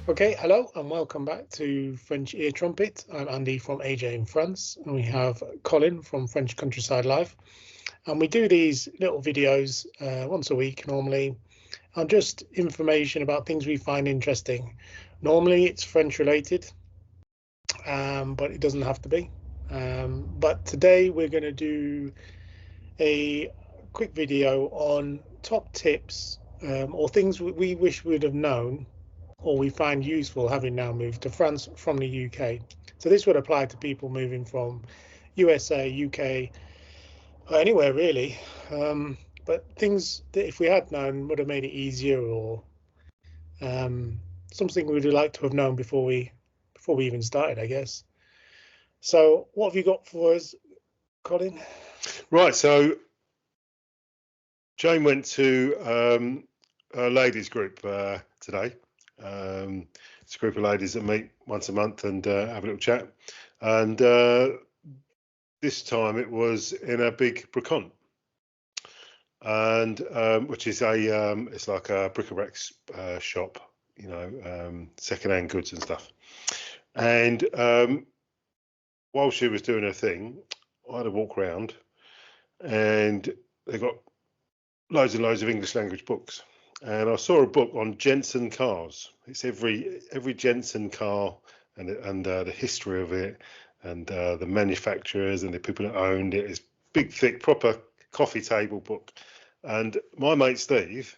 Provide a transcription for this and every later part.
Okay, hello and welcome back to French Ear Trumpet. I'm Andy from AJ in France, and we have Colin from French Countryside Live. And we do these little videos once a week normally on just information about things we find interesting. Normally it's French related, but it doesn't have to be. But today we're going to do a quick video on top tips or things we wish we'd have known or we find useful having now moved to France from the UK. So this would apply to people moving from USA, UK, or anywhere really. But things that if we had known would have made it easier, or something we'd like to have known before we even started, I guess. So what have you got for us, Colin? Right, so Jane went to a ladies group today. It's a group of ladies that meet once a month and have a little chat. And this time it was in a big bricant, and which is it's like a bric-a-brac shop, you know, second-hand goods and stuff. And while she was doing her thing, I had a walk around, and they got loads and loads of English language books. And I saw a book on Jensen cars. It's every Jensen car and the history of it, and the manufacturers and the people that owned it. It's big, thick, proper coffee table book. And my mate Steve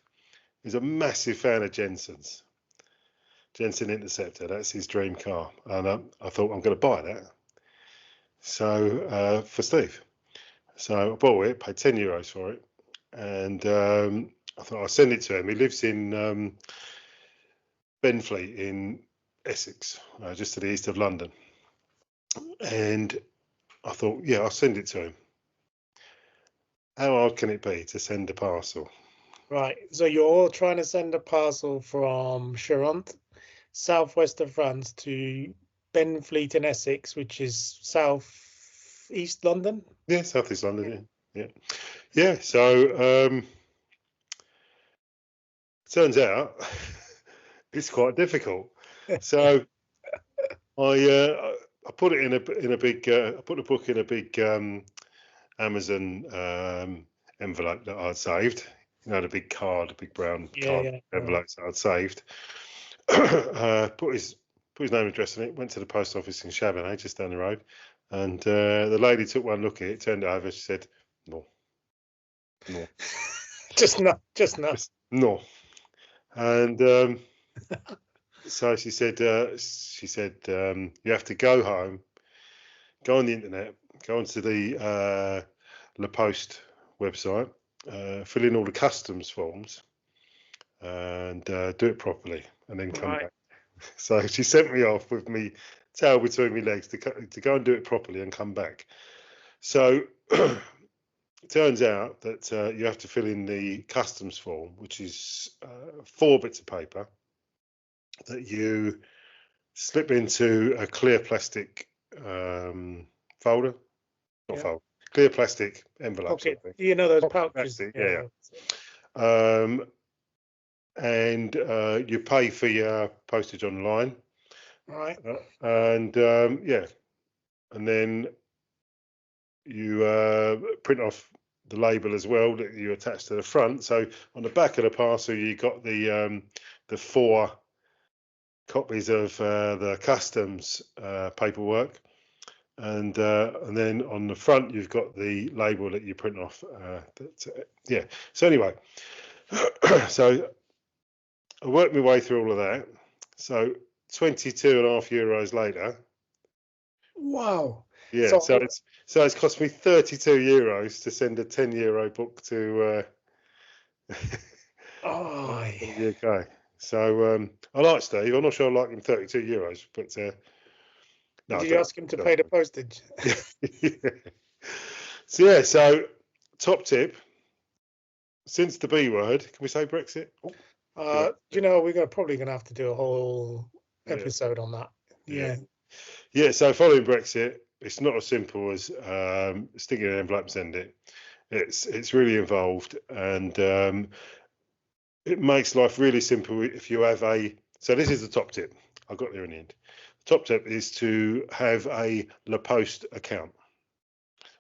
is a massive fan of Jensen's. Jensen Interceptor, that's his dream car. And I thought, I'm going to buy that. So for Steve. So I bought it, paid €10 for it. And I thought I'll send it to him. He lives in Benfleet in Essex, just to the east of London. And I thought, yeah, I'll send it to him. How hard can it be to send a parcel? Right, so you're all trying to send a parcel from Charente, southwest of France, to Benfleet in Essex, which is southeast London? Yeah, southeast London, yeah. So turns out it's quite difficult. So I put it in a big I put the book in a big Amazon envelope that I'd saved. You know, the big card, the big brown card envelopes that I'd saved. Put his name and address in it. Went to the post office in Chabanais, just down the road, and the lady took one look at it, turned it over. She said, "No, just no." No. And so she said, you have to go home, go on the internet, go onto the La Poste website, fill in all the customs forms, and do it properly, and then come back. So she sent me off with me tail between my legs to go and do it properly and come back. So it turns out that you have to fill in the customs form, which is 4 bits of paper that you slip into a clear plastic folder, folder, clear plastic envelope. Okay, you know those pouches. And you pay for your postage online. Right. And then you print off the label as well that you attach to the front. So on the back of the parcel, you got the 4 copies of the customs paperwork, and then on the front you've got the label that you print off. So anyway, so I worked my way through all of that. So €22.50 later. Wow. Yeah. So it's cost me €32 to send a €10 book to the UK. So I like Steve. I'm not sure I like him €32, but no. Did you ask him to pay the postage? So top tip. Since the B word, can we say Brexit? You know, we're probably going to have to do a whole episode on that. Yeah. So following Brexit, it's not as simple as sticking an envelope and send it. It's really involved, and it makes life really simple if you have a So this is the top tip. I got there in the end. The top tip is to have a La Poste account.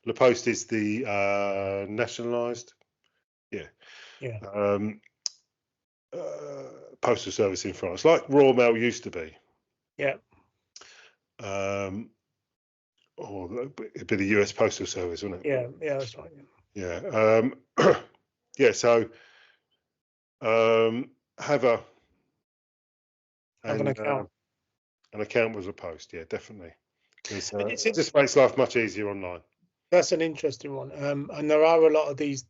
La Poste is the nationalised, postal service in France, like Royal Mail used to be. Yeah. Or it'd be the US Postal Service, wouldn't it? Yeah, that's right. Yeah. Yeah. So have an account. An account with La Poste, yeah, definitely. Because It just makes life much easier online. That's an interesting one. And there are a lot of these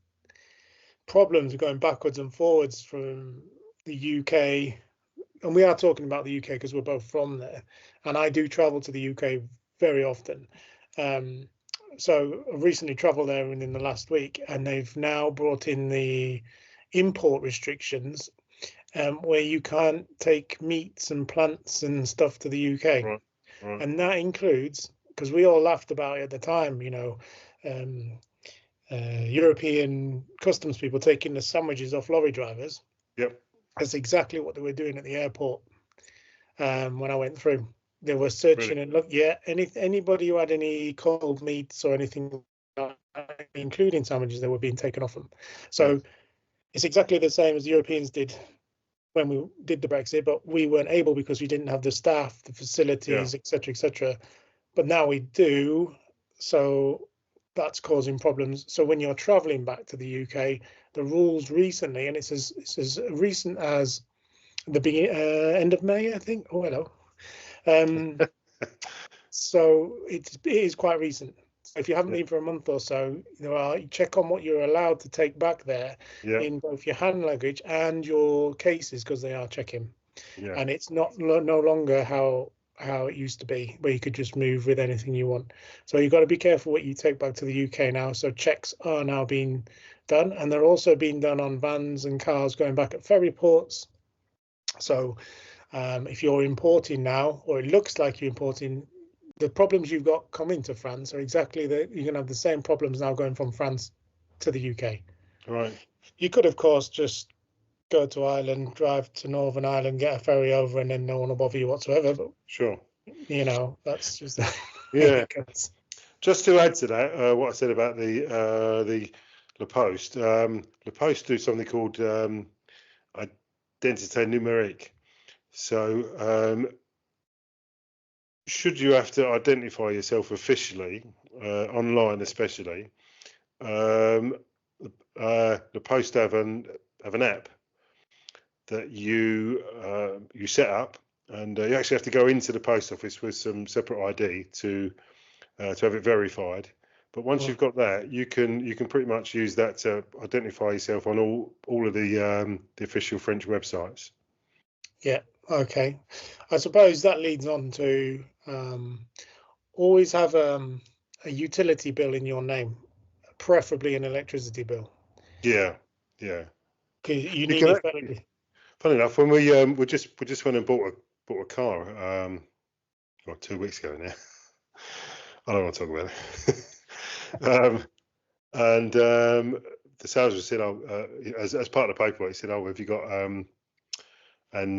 problems going backwards and forwards from the UK. And we are talking about the UK because we're both from there. And I do travel to the UK very often. So I recently traveled there in the last week, and they've now brought in the import restrictions where you can't take meats and plants and stuff to the UK. Right. And that includes, because we all laughed about it at the time, European customs people taking the sandwiches off lorry drivers. Yep. That's exactly what they were doing at the airport when I went through. They were searching and look, anybody who had any cold meats or anything, including sandwiches, they were being taken off them. So it's exactly the same as the Europeans did when we did the Brexit, but we weren't able because we didn't have the staff, the facilities, etc., etc. But now we do, so that's causing problems. So when you're traveling back to the UK, the rules recently, and it's as recent as the end of May, I think. Oh, hello. So it is quite recent. So if you haven't been for a month or so, you check on what you're allowed to take back there in both your hand luggage and your cases, because they are checking. And it's no longer how it used to be, where you could just move with anything you want. So you've got to be careful what you take back to the UK now. So checks are now being done, and they're also being done on vans and cars going back at ferry ports. So if you're importing now, or it looks like you're importing, the problems you've got coming to France are exactly you're going to have the same problems now going from France to the UK. Right. You could, of course, just go to Ireland, drive to Northern Ireland, get a ferry over, and then no one will bother you whatsoever. But sure, that's just Just to add to that, what I said about the La Poste, La Poste do something called identité numérique. So should you have to identify yourself officially online, especially, the Post have an app that you set up, and you actually have to go into the post office with some separate ID to have it verified. But once you've got that, you can pretty much use that to identify yourself on all of the official French websites. Yeah. Okay. I suppose that leads on to always have a utility bill in your name, preferably an electricity bill. Yeah. Because you need it. Funny enough, when we just went and bought a car 2 weeks ago now. I don't want to talk about it. And the salesman said, "Oh, as part of the paperwork, he said, oh, have you got an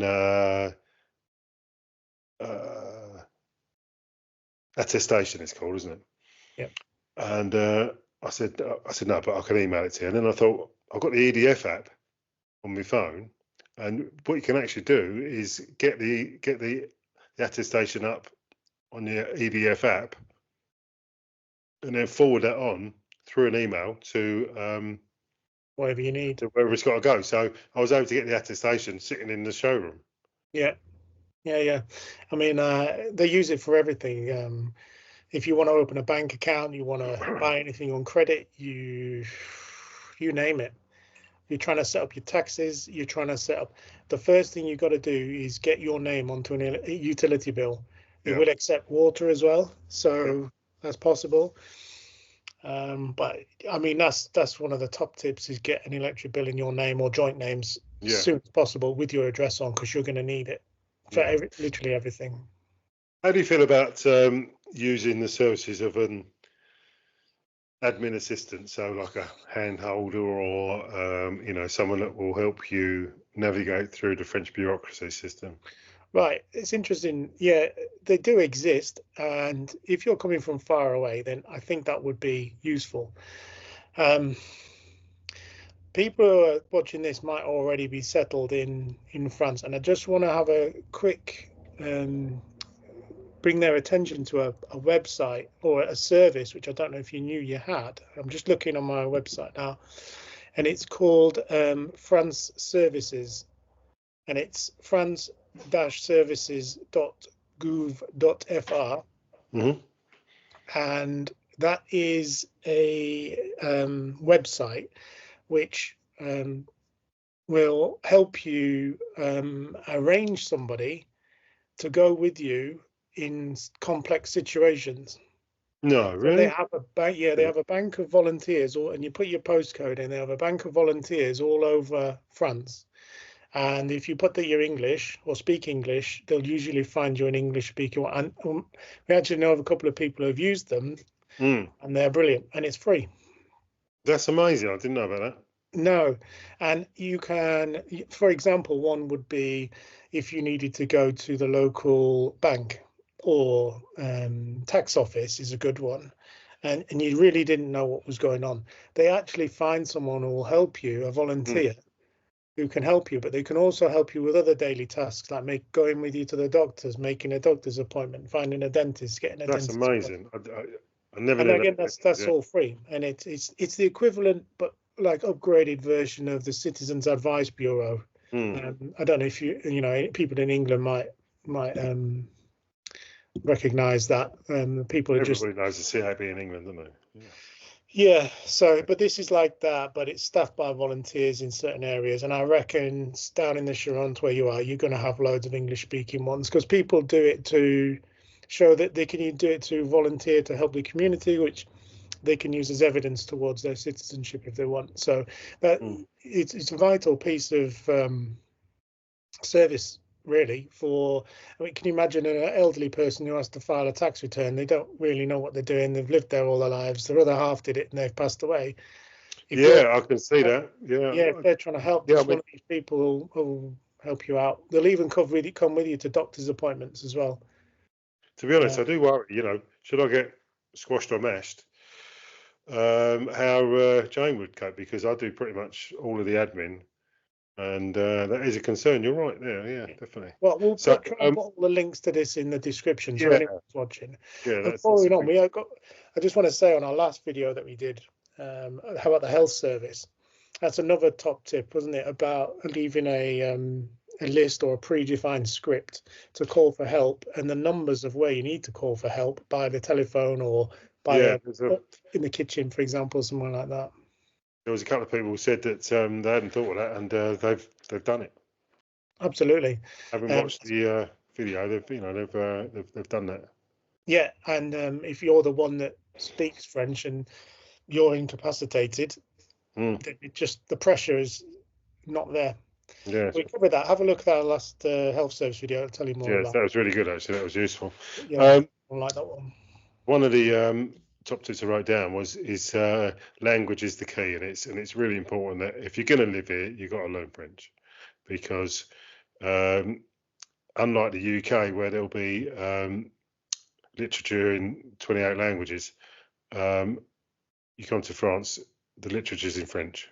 attestation? It's called, isn't it?" Yeah. And I said no, but I can email it to you. And then I thought, I've got the EDF app on my phone, and what you can actually do is get the attestation up on the EDF app, and then forward that on through an email to wherever you need, to wherever it's got to go. So I was able to get the attestation sitting in the showroom. Yeah. I mean, they use it for everything. If you want to open a bank account, you want to buy anything on credit, you name it. You're trying to set up your taxes. You're trying to set up. The first thing you've got to do is get your name onto a utility bill. It will accept water as well, so that's possible. But I mean, that's one of the top tips, is get an electric bill in your name or joint names as soon as possible with your address on, because you're going to need it for literally everything. How do you feel about using the services of an admin assistant, so like a hand holder or someone that will help you navigate through the French bureaucracy system. Right, it's interesting. Yeah, they do exist, and if you're coming from far away, then I think that would be useful. People who are watching this might already be settled in France, and I just want to have a quick bring their attention to a website or a service which I don't know if you knew you had. I'm just looking on my website now, and it's called France Services, and it's france-services.gouv.fr, and that is a website which will help you arrange somebody to go with you in complex situations. No, So really? they have a bank, yeah, they have a bank of volunteers, and you put your postcode in. They have a bank of volunteers all over France. And if you put that you're English or speak English, they'll usually find you an English speaker. And we actually know of a couple of people who have used them, and they're brilliant, and it's free. That's amazing. I didn't know about that. No, and you can, for example, one would be if you needed to go to the local bank or tax office is a good one, and you really didn't know what was going on. They actually find someone who will help you, a volunteer who can help you, but they can also help you with other daily tasks like going with you to the doctors, making a doctor's appointment, finding a dentist, getting a That's dentist amazing. I never and knew again, that. that's all free, and it's the equivalent, but like upgraded version of the Citizens Advice Bureau. I don't know if you know people in England might recognise that. People are just Everybody knows the CAB in England, don't they? yeah. So, but this is like that, but it's staffed by volunteers in certain areas, and I reckon down in the Charente where you are, you're going to have loads of English-speaking ones because people do it to show that they can do it to volunteer to help the community, which they can use as evidence towards their citizenship if they want. So that it's a vital piece of service, really. I mean, can you imagine an elderly person who has to file a tax return? They don't really know what they're doing. They've lived there all their lives. Their other half did it and they've passed away. I can see that. Yeah, if they're trying to help, one of these people will help you out. They'll even come with you to doctor's appointments as well. To be honest, I do worry. Should I get squashed or mashed? How Jane would cope, because I do pretty much all of the admin, and that is a concern. You're right there. Yeah, definitely. Well, we'll try and put all the links to this in the description so anyone's watching. Yeah, that's following on, I just want to say on our last video that we did, how about the health service? That's another top tip, wasn't it? About leaving a list or a predefined script to call for help, and the numbers of where you need to call for help by the telephone or by in the kitchen, for example, somewhere like that. There was a couple of people who said that they hadn't thought of that, and they've done it. Absolutely. Having watched the video, they've done that. Yeah, and if you're the one that speaks French and you're incapacitated, the pressure is not there. Yeah, we covered that. Have a look at our last health service video. I'll tell you more. Yes, that was really good. Actually, that was useful. Yeah, I like that one. One of the top tips I wrote down is language is the key, and it's really important that if you're going to live here, you've got to learn French, because unlike the UK where there'll be literature in 28 languages, you come to France, the literature's in French.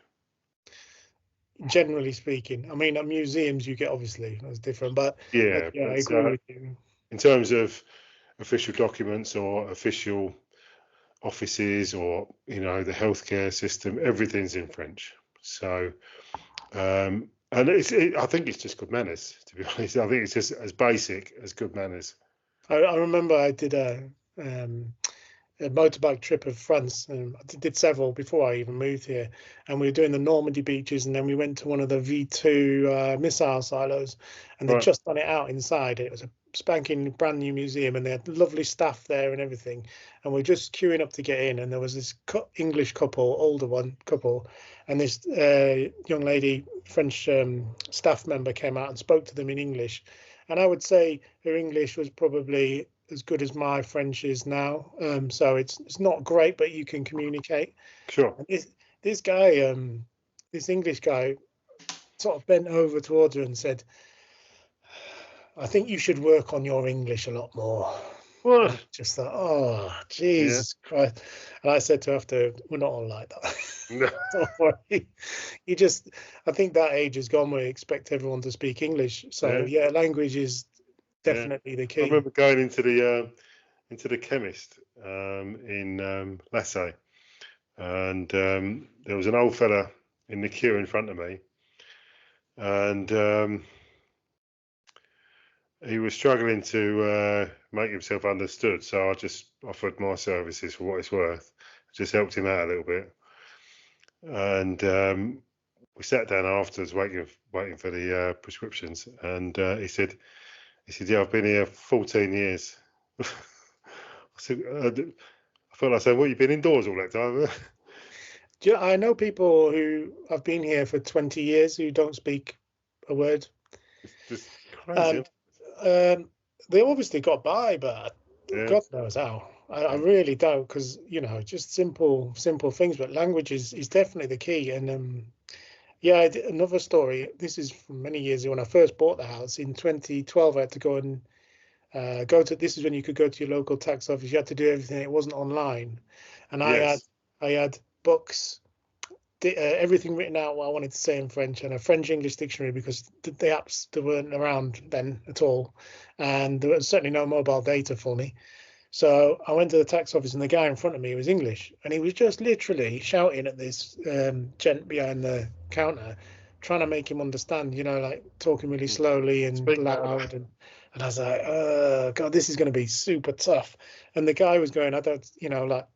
Generally speaking, I mean, at museums you get, obviously that's different, but I agree with you. In terms of official documents or official offices, or the healthcare system, everything's in French. So and I think it's just good manners, to be honest. I think it's just as basic as good manners. I remember I did a motorbike trip of France. I did several before I even moved here, and we were doing the Normandy beaches, and then we went to one of the V2 missile silos, and they'd just done it out inside. It was a spanking brand new museum, and they had lovely staff there and everything, and we're just queuing up to get in, and there was this English couple, older couple, and this young lady, French staff member, came out and spoke to them in English, and I would say her English was probably as good as my French is now, so it's not great, but you can communicate. Sure. And this guy, this English guy, sort of bent over towards her and said, "I think you should work on your English a lot more." And I What? just thought, oh, Yeah. Jesus Christ. And I said to her after, we're not all like that. No. Don't worry. I think that age is gone where you expect everyone to speak English. So, Yeah. yeah, language is Yeah. definitely the I key. remember going into the chemist in Lasso, and there was an old fella in the queue in front of me, and he was struggling to make himself understood. So I just offered my services for what it's worth. Just helped him out a little bit, and we sat down afterwards, waiting for the prescriptions, and he said, "Yeah, I've been here 14 years." I said, I felt like saying, "What, you've been indoors all that time?" I know people who have been here for 20 years who don't speak a word. It's just crazy. And they obviously got by, but Yeah, God knows how. I yeah, really don't, because, just simple things. But language is definitely the key. And yeah, another story. This is from many years ago when I first bought the house in 2012. I had to go and This is when you could go to your local tax office. You had to do everything. It wasn't online, and yes, I had books, everything written out what I wanted to say in French, and a French English dictionary, because the apps that weren't around then at all, and there was certainly no mobile data for me. So I went to the tax office, and the guy in front of me was English, and he was just literally shouting at this gent behind the counter, trying to make him understand, like talking really slowly and speak louder. loud. And I was like, oh, God, this is going to be super tough. And the guy was going, I don't, like,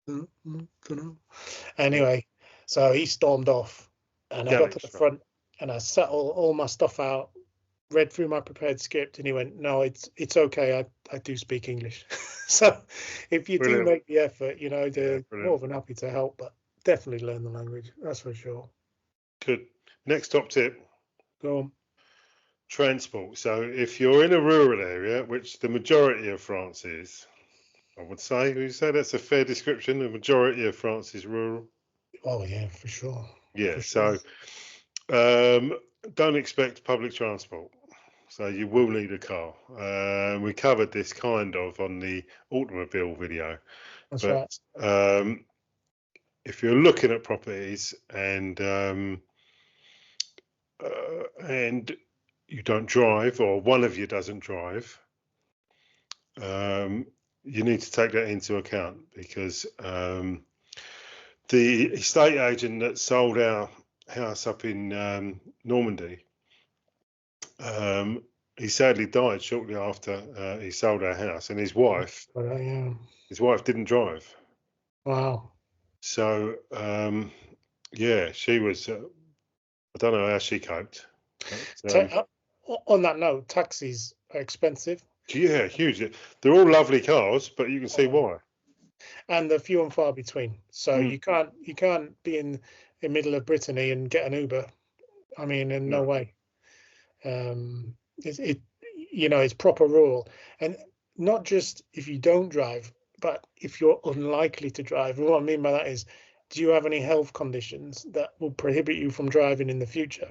don't know. Yeah, Anyway, so he stormed off, and I got to the Gaelic, right? front, and I set all my stuff out, read through my prepared script, and he went, "No, it's okay. I do speak English." So if you do Brilliant. make the effort, Yeah, they're more brilliant. than happy to help, but definitely learn the language. That's for sure. Good. Next top tip: Go on. transport. So if you're in a rural area, which the majority of France is, I would say, that's a fair description. The majority of France is rural. Oh yeah, for sure, Yeah. for sure. So um, don't expect public transport. So you will need a car. We covered this kind of on the automobile video, That's but right. if you're looking at properties and you don't drive, or one of you doesn't drive, um, you need to take that into account, because the estate agent that sold our house up in Normandy, he sadly died shortly after he sold our house, and Yeah. his wife didn't drive. Wow. So yeah, she was. I don't know how she coped, but On that note, taxis are expensive. yeah, huge. They're all lovely cars, but you can see Oh, why. and they're few and far between. So Mm, you can't be in the middle of Brittany and get an Uber. I mean, in no no, way. It it's proper rural, and not just if you don't drive, but if you're unlikely to drive. And what I mean by that is, do you have any health conditions that will prohibit you from driving in the future?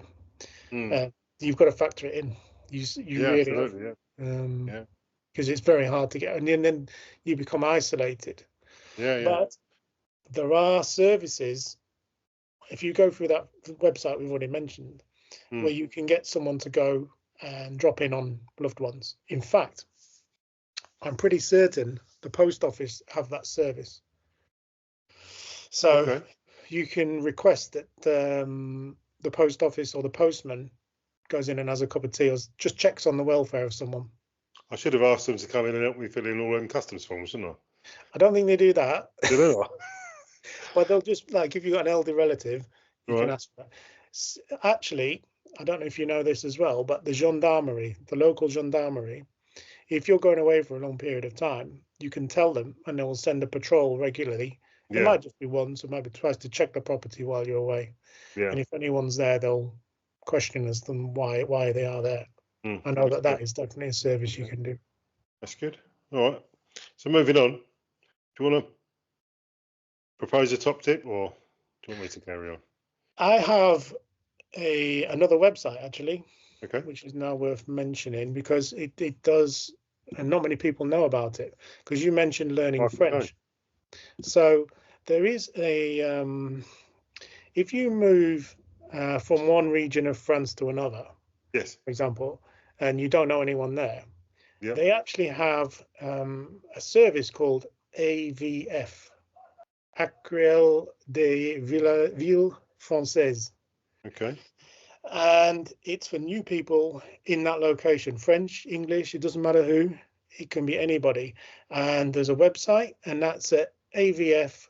mm, Uh, you've got to factor it in. You yeah, really have, absolutely, yeah, yeah, because it's very hard to get, and then you become isolated. yeah, yeah. But there are services, if you go through that website we've already mentioned, Mm, where you can get someone to go and drop in on loved ones. In fact, I'm pretty certain the post office have that service. So okay. you can request that the post office or the postman goes in and has a cup of tea, or just checks on the welfare of someone. I should have asked them to come in and help me fill in all them customs forms, shouldn't I? I don't think they do that, Do they not? but they'll just, like, if you've got an elderly relative, you can Right. ask for that. Actually, I don't know if you know this as well, but the gendarmerie, the local gendarmerie, if you're going away for a long period of time, you can tell them, and they will send a patrol regularly. It Yeah, might just be once or maybe twice to check the property while you're away. yeah. And if anyone's there, they'll question as to why they are there. Mm, I know that's that good. that is definitely a service you Yeah, can do. that's good. All right. So moving on. Do you want to propose a top tip, or do you want me to carry on? I have another website actually, Okay. which is now worth mentioning because it does, and not many people know about it. Because you mentioned learning Okay. French, so there is if you move from one region of France to another, Yes. for example, and you don't know anyone there, Yep. they actually have a service called AVF, Accueil des Villes Françaises. Okay. And it's for new people in that location, French, English, it doesn't matter who, it can be anybody. And there's a website, and that's at avf.asso.fr.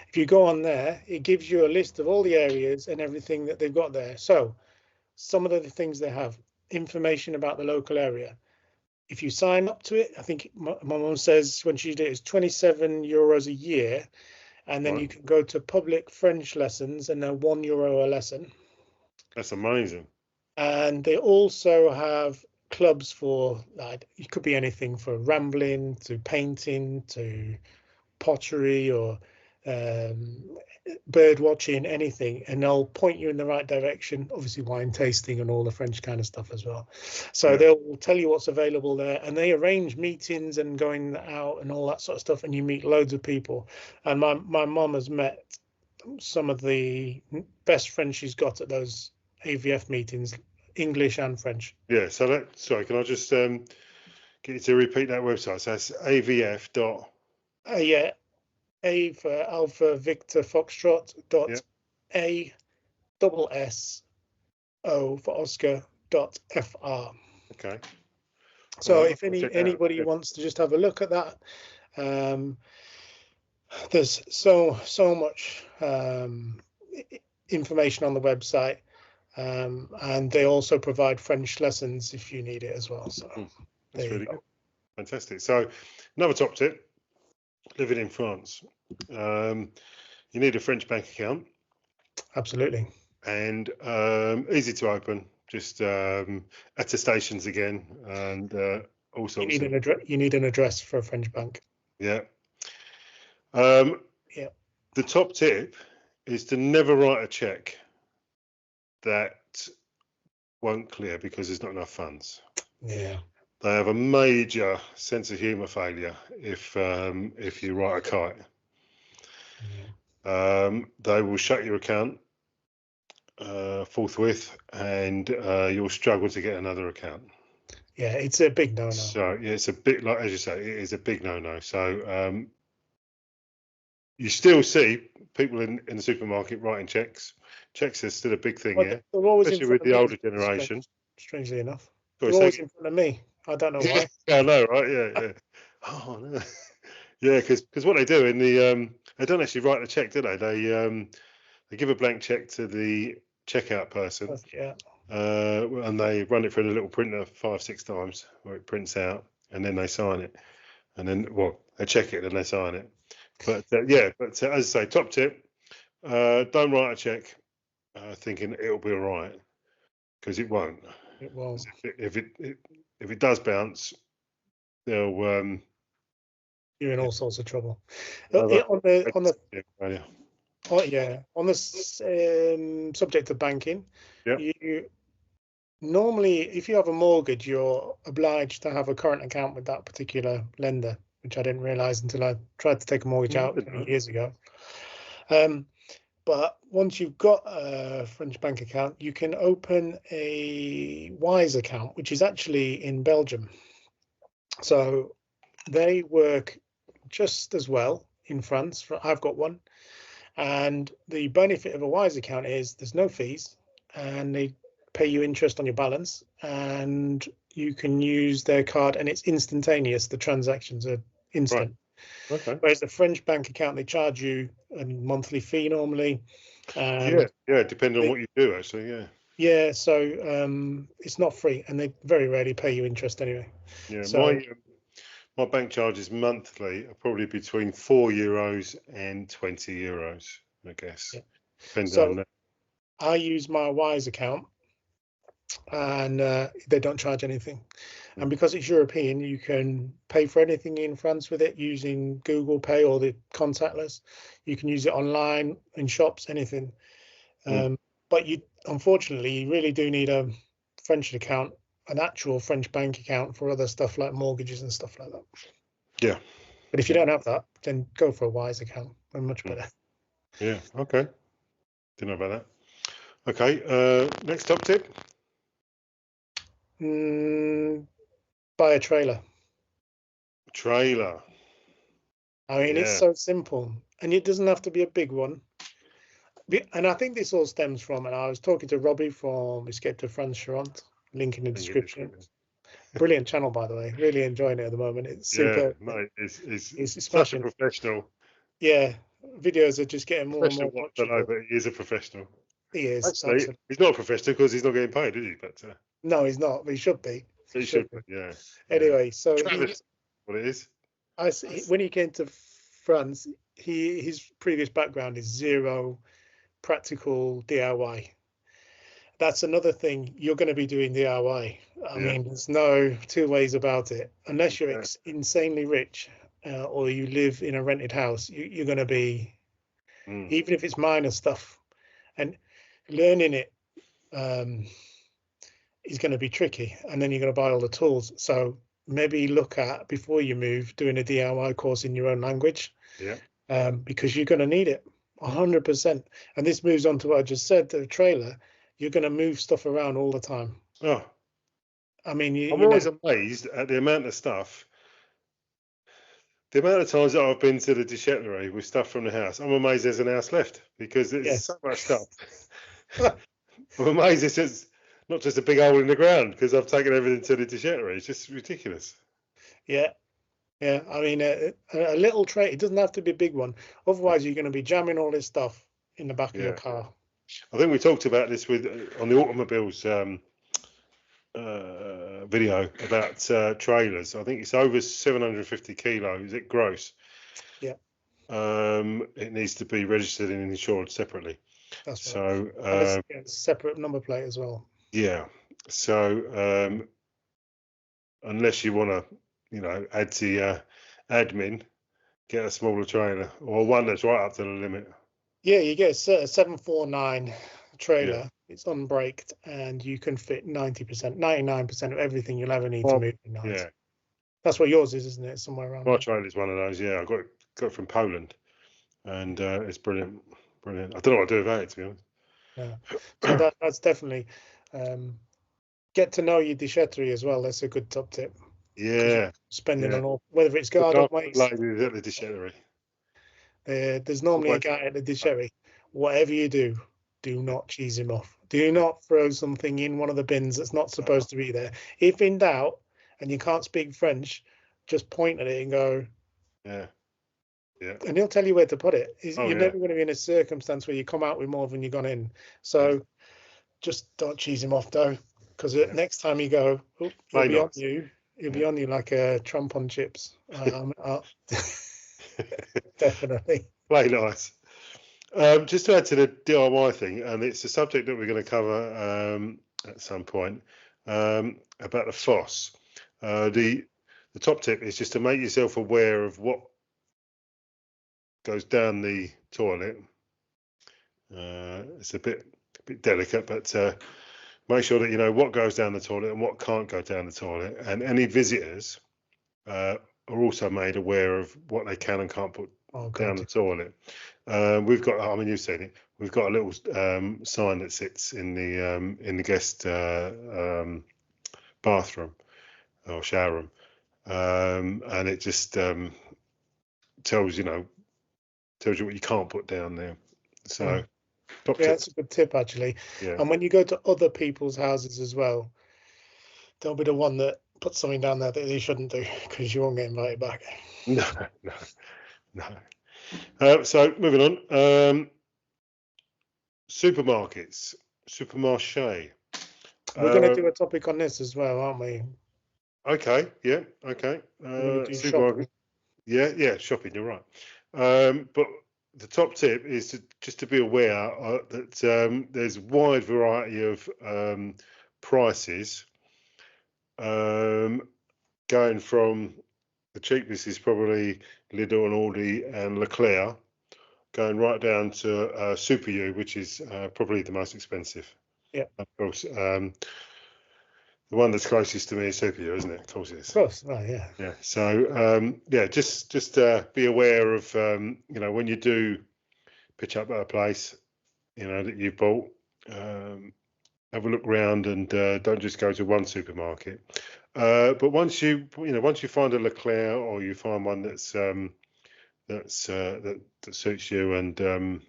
If you go on there, it gives you a list of all the areas and everything that they've got there. So some of the things they have, information about the local area. If you sign up to it, I think my mum says when she did it, it's €27 a year. And then Right. you can go to public French lessons, and they're €1 a lesson. That's amazing. And they also have clubs for, like, it could be anything from rambling to painting to pottery or bird watching, anything, and they'll point you in the right direction. Obviously wine tasting and all the French kind of stuff as well. So Yeah. they'll tell you what's available there, and they arrange meetings and going out and all that sort of stuff, and you meet loads of people. And my mum has met some of the best friends she's got at those AVF meetings, English and French. Yeah. So sorry, can I just get you to repeat that website? So that's avf dot. Yeah, A for Alpha Victor Foxtrot dot Yep. ASSO for Oscar .fr. Okay. So All right, if I'll check that out. anybody Yeah. wants to just have a look at that, there's so much information on the website, and they also provide French lessons if you need it as well. So That's there you really go. good. Fantastic. So another top tip: living in France, you need a French bank account, Absolutely. and easy to open. Just attestations again, and all You sorts need of. an address. You need an address for a French bank. Yeah. Yeah. The top tip is to never write a check that won't clear because there's not enough funds. Yeah. They have a major sense of humour failure if you write a kite. Yeah. They will shut your account forthwith, and you'll struggle to get another account. Yeah, it's a big no-no. So yeah, it's a bit like, as you say, it is a big no-no. So you still see people in the supermarket writing checks. Checks is still a big thing Well, here, they're always in especially front with of the me. older generation. Strangely enough, Sorry, they're always in front of me. I don't know why. yeah, I know, right? Yeah, yeah. Oh no. Yeah, because what they do in the they don't actually write the check, do they? They give a blank check to the checkout person, Yeah. and they run it through the little printer 5-6 times where it prints out, and then they sign it, and then they check it and they sign it. But as I say, top tip: don't write a check thinking it'll be all right, because it won't. It won't. If it does bounce, they'll You're in all sorts of trouble. well, On the yeah. Oh yeah, on this subject of banking, Yeah. you normally, if you have a mortgage, you're obliged to have a current account with that particular lender, which I didn't realize until I tried to take a mortgage out 20 years ago. But once you've got a French bank account, you can open a Wise account, which is actually in Belgium. So they work just as well in France. I've got one. And the benefit of a Wise account is there's no fees, and they pay you interest on your balance, and you can use their card, and it's instantaneous. The transactions are instant. Right. Okay. Whereas the French bank account, they charge you a monthly fee normally. Yeah, depending on what you do, actually, yeah. Yeah, so it's not free, and they very rarely pay you interest anyway. Yeah, So my bank charges monthly are probably between €4 and €20, I guess. yeah. Depending on So that. I use my Wise account, and they don't charge anything. And because it's European, you can pay for anything in France with it using Google Pay or the contactless. You can use it online, in shops, anything. But unfortunately, you really do need a French account, an actual French bank account for other stuff like mortgages and stuff like that. Yeah. But if you don't have that, then go for a Wise account. They're much better. Yeah. Okay. Didn't know about that. Okay. Next top tip. Buy a trailer. Trailer. I mean, it's so simple, and it doesn't have to be a big one. And I think this all stems from, and I was talking to Robbie from Escape to France Charente, link in the description. Brilliant channel, by the way. Really enjoying it at the moment. It's super. Yeah, mate, it's such a professional. Yeah, videos are just getting more and more watchable. But he is a professional. He is. Actually, absolutely. He's not a professional because he's not getting paid, is he? But no, he's not. But he should be. He should be. Yeah. Anyway, so what it is. When he came to France, his previous background is zero practical DIY. That's another thing. You're going to be doing DIY. I mean, there's no two ways about it. Unless you're insanely rich or you live in a rented house, you're going to be, even if it's minor stuff, and learning it is going to be tricky. And then you're going to buy all the tools. So maybe look at, before you move, doing a DIY course in your own language. Yeah. Because you're going to need it 100%. And this moves on to what I just said, the trailer. You're going to move stuff around all the time. Oh, I mean, I'm always amazed at the amount of stuff. The amount of times that I've been to the déchetterie with stuff from the house, I'm amazed there's an house left because there's so much stuff. I'm amazed it's just not just a big hole in the ground because I've taken everything to the déchetterie. It's just ridiculous. Yeah. I mean, a little tray. It doesn't have to be a big one. Otherwise, you're going to be jamming all this stuff in the back of your car. I think we talked about this on the automobiles video about trailers. I think it's over 750 kilos. Is it gross? Yeah. It needs to be registered and insured separately. That's right. So separate number plate as well. Yeah. So unless you want to, add to admin, get a smaller trailer or one that's right up to the limit. Yeah, you get a 749 trailer. Yeah. It's unbraked, and you can fit 90%, 99% of everything you'll ever need to move in nice. Yeah. That's what yours is, isn't it? Somewhere around. My trailer is one of those. Yeah, I got it from Poland, and it's brilliant. Brilliant. I don't know what to do about it, to be honest. Yeah. So that's definitely get to know your déchetterie as well. That's a good top tip. Yeah. Spending on all, whether it's garden waste. Ladies at the déchetterie. There's normally a guy at the déchetterie. Whatever you do not cheese him off. Do not throw something in one of the bins that's not supposed to be there. If in doubt and you can't speak French, just point at it and go. Yeah. Yeah. And he'll tell you where to put it. You're never going to be in a circumstance where you come out with more than you've gone in. So just don't cheese him off, though, because next time you go, he'll be on you. He'll be on you like a Trump on chips. Definitely. Play nice. Just to add to the DIY thing, and it's a subject that we're going to cover at some point, about the FOSS. The top tip is just to make yourself aware of what goes down the toilet. It's a bit delicate, but make sure that you know what goes down the toilet and what can't go down the toilet. And any visitors are also made aware of what they can and can't put down the toilet. We've got, I mean, you've seen it. We've got a little sign that sits in the guest bathroom or shower room, and it just tells you what you can't put down there. So, that's a good tip actually. Yeah. And when you go to other people's houses as well, don't be the one that puts something down there that they shouldn't do, because you won't get invited back. No. So moving on, supermarkets, supermarché. We're going to do a topic on this as well, aren't we? Okay. Yeah. Okay. Shopping. Yeah. Shopping. You're right. But the top tip is just to be aware that there's a wide variety of prices, going from the cheapest is probably Lidl and Aldi and Leclerc, going right down to Super U, which is probably the most expensive. Yeah. Of course, the one that's closest to me is Super U, isn't it? Of course it is. Of course, right, yeah. Yeah. So yeah, just be aware of when you do pitch up at a place, that you bought. Have a look round and don't just go to one supermarket. But once you find a Leclerc, or you find one that suits you and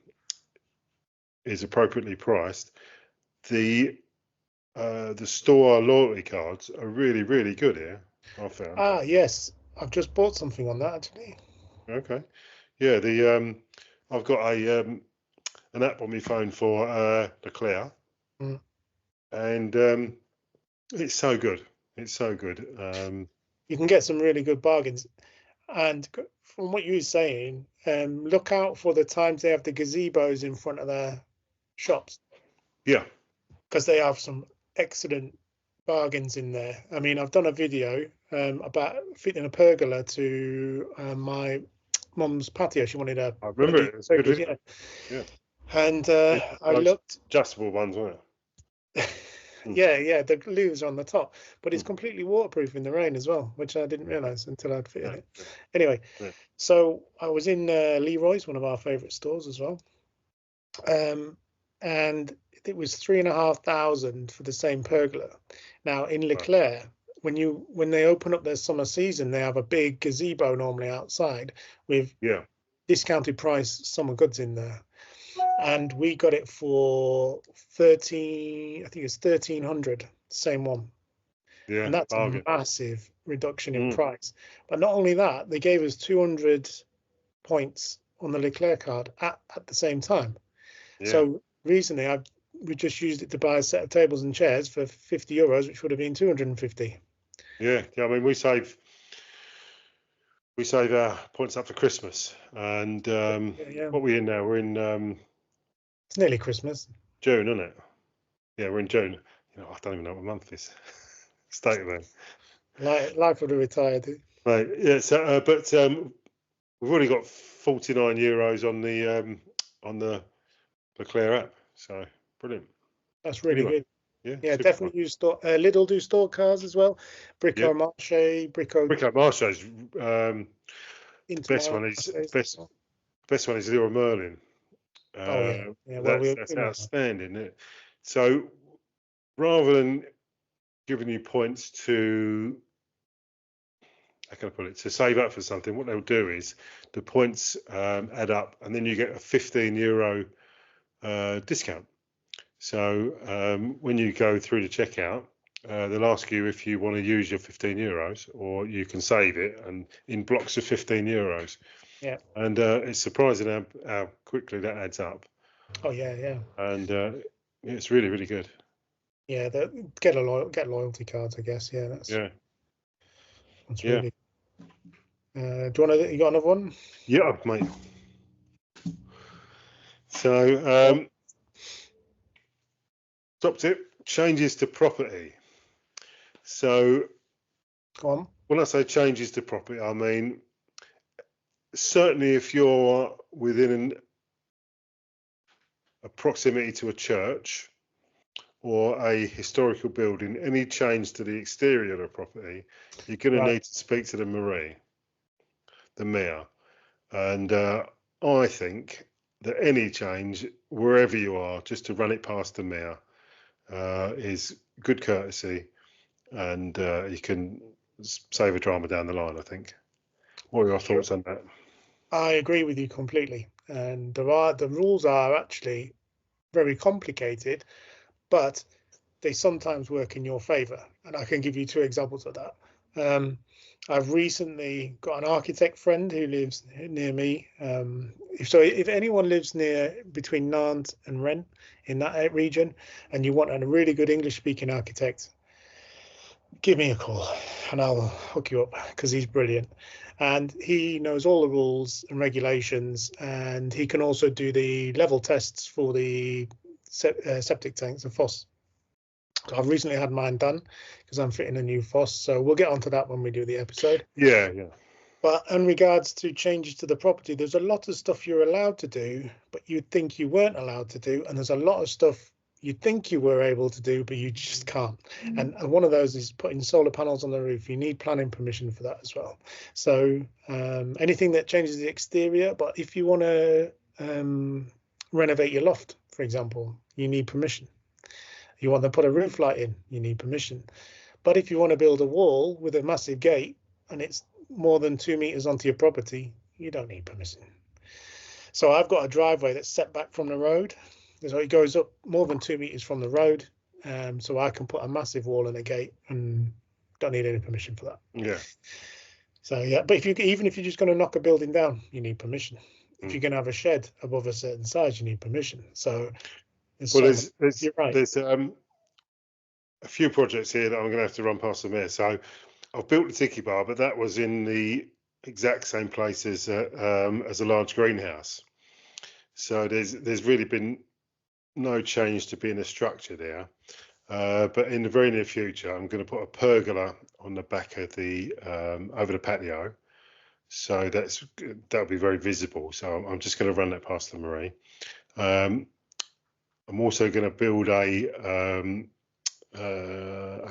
is appropriately priced, the store loyalty cards are really, really good here, I found. Ah, yes, I've just bought something on that actually. Okay. Yeah, I've got an app on my phone for Leclerc, and it's so good. It's so good. You can get some really good bargains. And from what you were saying, look out for the times they have the gazebos in front of their shops. Yeah. Because they have some excellent bargains in there. I mean, I've done a video about fitting a pergola to my mum's patio. She wanted a. I remember it. It's a good video. Yeah. And I looked. Adjustable ones, weren't it? Yeah, the lues are on the top, but it's completely waterproof in the rain as well, which I didn't realise until I'd fitted it. Anyway, so I was in Leroy's, one of our favourite stores as well, and it was 3,500 for the same pergola. Now in Leclerc, when they open up their summer season, they have a big gazebo normally outside with discounted price summer goods in there. And we got it for 1,300, same one. Yeah, and that's a massive reduction in price. But not only that, they gave us 200 points on the Leclerc card at the same time. So recently, we just used it to buy a set of tables and chairs for €50, which would have been 250. Yeah, I mean, we save our points up for Christmas, and what are we in now? We're in it's nearly Christmas. June, isn't it? Yeah, we're in June. I don't even know what month is. State of them. Life of the retired. Right. Yeah. So, but we've already got €49 on the Leclerc app. So brilliant. That's really good. Yeah, definitely use store. Lidl do store cars as well. Brico Marché, Brico Marché's best one is Leroy Merlin. That's outstanding, isn't it? So rather than giving you points to, how can I put it, to save up for something, what they'll do is the points add up, and then you get a €15 discount. So when you go through the checkout, they'll ask you if you want to use your €15, or you can save it and in blocks of €15. Yeah. And it's surprising how quickly that adds up. Oh yeah. And it's really, really good. Yeah, get loyalty cards, I guess. Yeah, that's really. Do you got another one? Yeah, mate. So top tip: changes to property. So go on. When I say changes to property, I mean certainly if you're within a proximity to a church or a historical building, any change to the exterior of the property, you're going to need to speak to the mayor. And I think that any change, wherever you are, just to run it past the mayor is good courtesy, and you can save a drama down the line, I think. What are your thoughts on that? I agree with you completely. And the rules are actually very complicated, but they sometimes work in your favour. And I can give you 2 examples of that. I've recently got an architect friend who lives near me. If anyone lives between Nantes and Rennes in that region, and you want a really good English-speaking architect, give me a call and I'll hook you up, because he's brilliant. And he knows all the rules and regulations, and he can also do the level tests for the septic tanks and foss. So I've recently had mine done because I'm fitting a new fosse. So we'll get onto that when we do the episode. Yeah. But in regards to changes to the property, there's a lot of stuff you're allowed to do, but you'd think you weren't allowed to do. And there's a lot of stuff you think you were able to do, but you just can't. And one of those is putting solar panels on the roof. You need planning permission for that as well. So anything that changes the exterior, but if you want to renovate your loft, for example, you need permission. You want to put a roof light in, you need permission. But if you want to build a wall with a massive gate and it's more than 2 meters onto your property, you don't need permission. So I've got a driveway that's set back from the road. So it goes up more than 2 meters from the road. So I can put a massive wall and a gate and don't need any permission for that. Yeah. So yeah, but even if you're just going to knock a building down, you need permission. If you're going to have a shed above a certain size, you need permission. So there's you're right. There's a few projects here that I'm going to have to run past the mayor. So I've built a tiki bar, but that was in the exact same place as a large greenhouse. So there's really been no change to being a structure there. But in the very near future, I'm going to put a pergola on the back of the over the patio. So that'll be very visible. So I'm just going to run that past the Marie. I'm also going to build a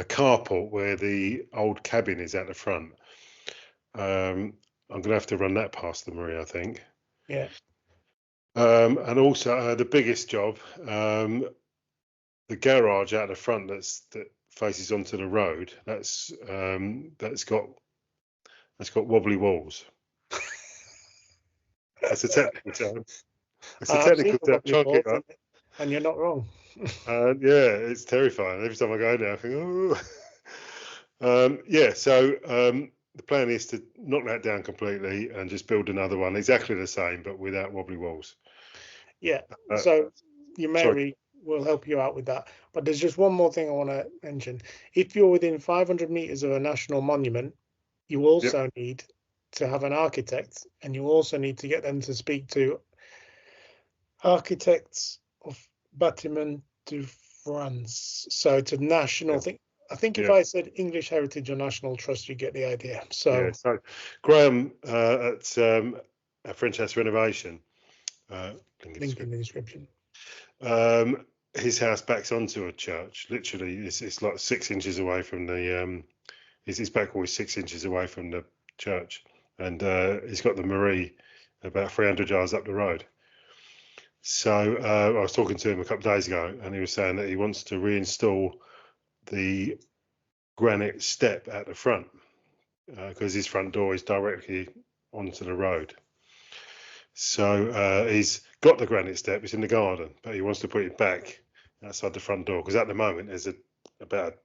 carport where the old cabin is at the front. I'm going to have to run that past the Marie, I think. Yeah. And also the biggest job, the garage out the front that faces onto the road. That's got wobbly walls. That's a technical term. It's a technical term. Walls, and you're not wrong. Yeah, it's terrifying. Every time I go there, I think, oh. Yeah. So the plan is to knock that down completely and just build another one exactly the same, but without wobbly walls. Yeah. So your Mary will help you out with that. But there's just one more thing I want to mention. If you're within 500 meters of a national monument, you also need to have an architect, and you also need to get them to speak to architects of Bâtiment de France. So it's a national thing. I think if I said English Heritage or National Trust, you get the idea. So Graham at French House Renovation, link in the description. His house backs onto a church. Literally, it's like 6 inches away from the. His back wall is 6 inches away from the church, and he's got the Marie about 300 yards up the road. So I was talking to him a couple of days ago, and he was saying that he wants to reinstall the granite step at the front because his front door is directly onto the road. So he's got the granite step, it's in the garden, but he wants to put it back outside the front door because at the moment there's about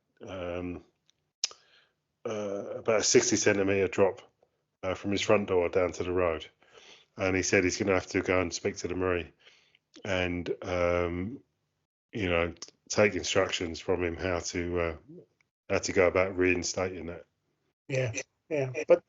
a 60 centimetre drop from his front door down to the road. And he said he's going to have to go and speak to the Marie and, take instructions from him how to go about reinstating that. Yeah. But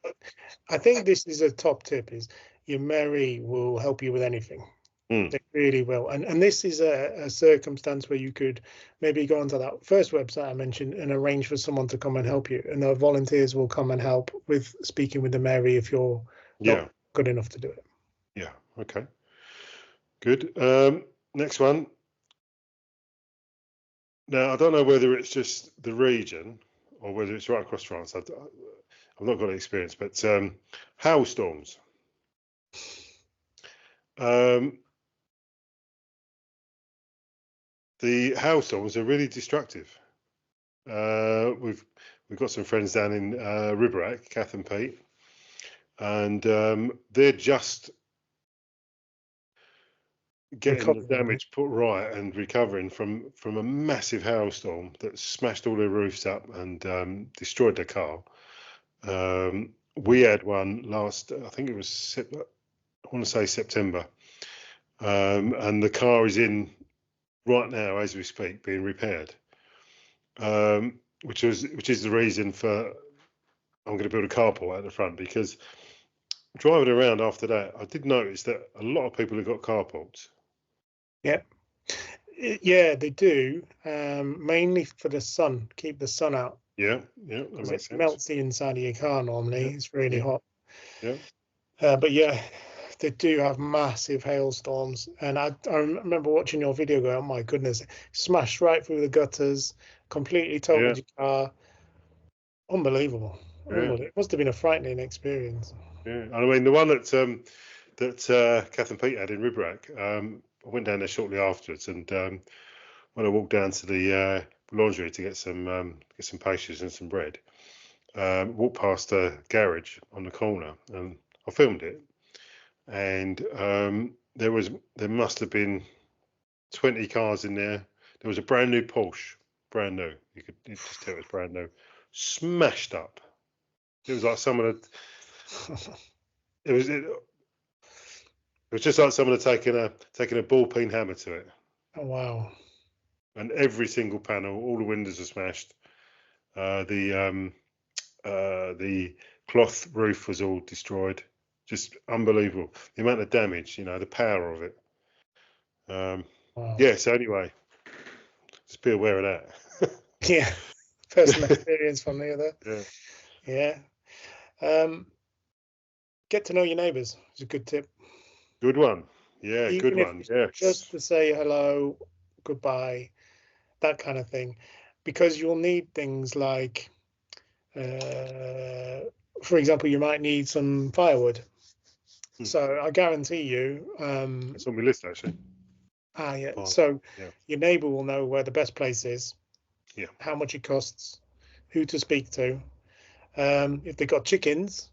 I think this is a top tip: is your Mary will help you with anything. They really will. And this is a circumstance where you could maybe go onto that first website I mentioned and arrange for someone to come and help you. And the volunteers will come and help with speaking with the Mary if you're not good enough to do it. Yeah. Okay. Good. Next one. Now, I don't know whether it's just the region or whether it's right across France. I've not got experience, but hailstorms. The hailstorms are really destructive. We've got some friends down in Riberac, Kath and Pete, and they're just getting the damage put right and recovering from a massive hailstorm that smashed all their roofs up and destroyed their car. We had one last, I think it was, I want to say September, and the car is in right now as we speak being repaired, which is the reason for I'm going to build a carport at the front, because driving around after that I did notice that a lot of people have got carports. Yeah, Yeah, they do. Mainly for the sun, keep the sun out. Yeah, that Because makes it sense. melts the inside of your car normally. Yeah, It's really yeah, hot. yeah, But yeah, they do have massive hailstorms. And I remember watching your video going, oh my goodness, smashed right through the gutters, completely yeah, totaled your car. Unbelievable. yeah, Unbelievable. It must have been a frightening experience. yeah. I mean, the one that Kath and Pete had in Ribrac, I went down there shortly afterwards, and when I walked down to the laundry to get some pastries and some bread, walked past a garage on the corner, and I filmed it. And there must have been 20 cars in there. There was a brand new Porsche, brand new. You just tell it was brand new, smashed up. It was like someone had. It was just like someone had taken a ball peen hammer to it, Oh, wow. and every single panel, all the windows are smashed. The cloth roof was all destroyed. Just unbelievable. The amount of damage, the power of it. Wow. Yeah. So anyway, just be aware of that. Yeah. Personal experience from the other. Yeah. Yeah. Get to know your neighbours is a good tip. Good one. Yeah. Good Even if one. it's just Yes. to say hello, goodbye, that kind of thing, because you'll need things like, for example, you might need some firewood. So I guarantee you, It's on my list actually. yeah. Fine. So Yeah. your neighbour will know where the best place is, Yeah. how much it costs, who to speak to. If they've got chickens,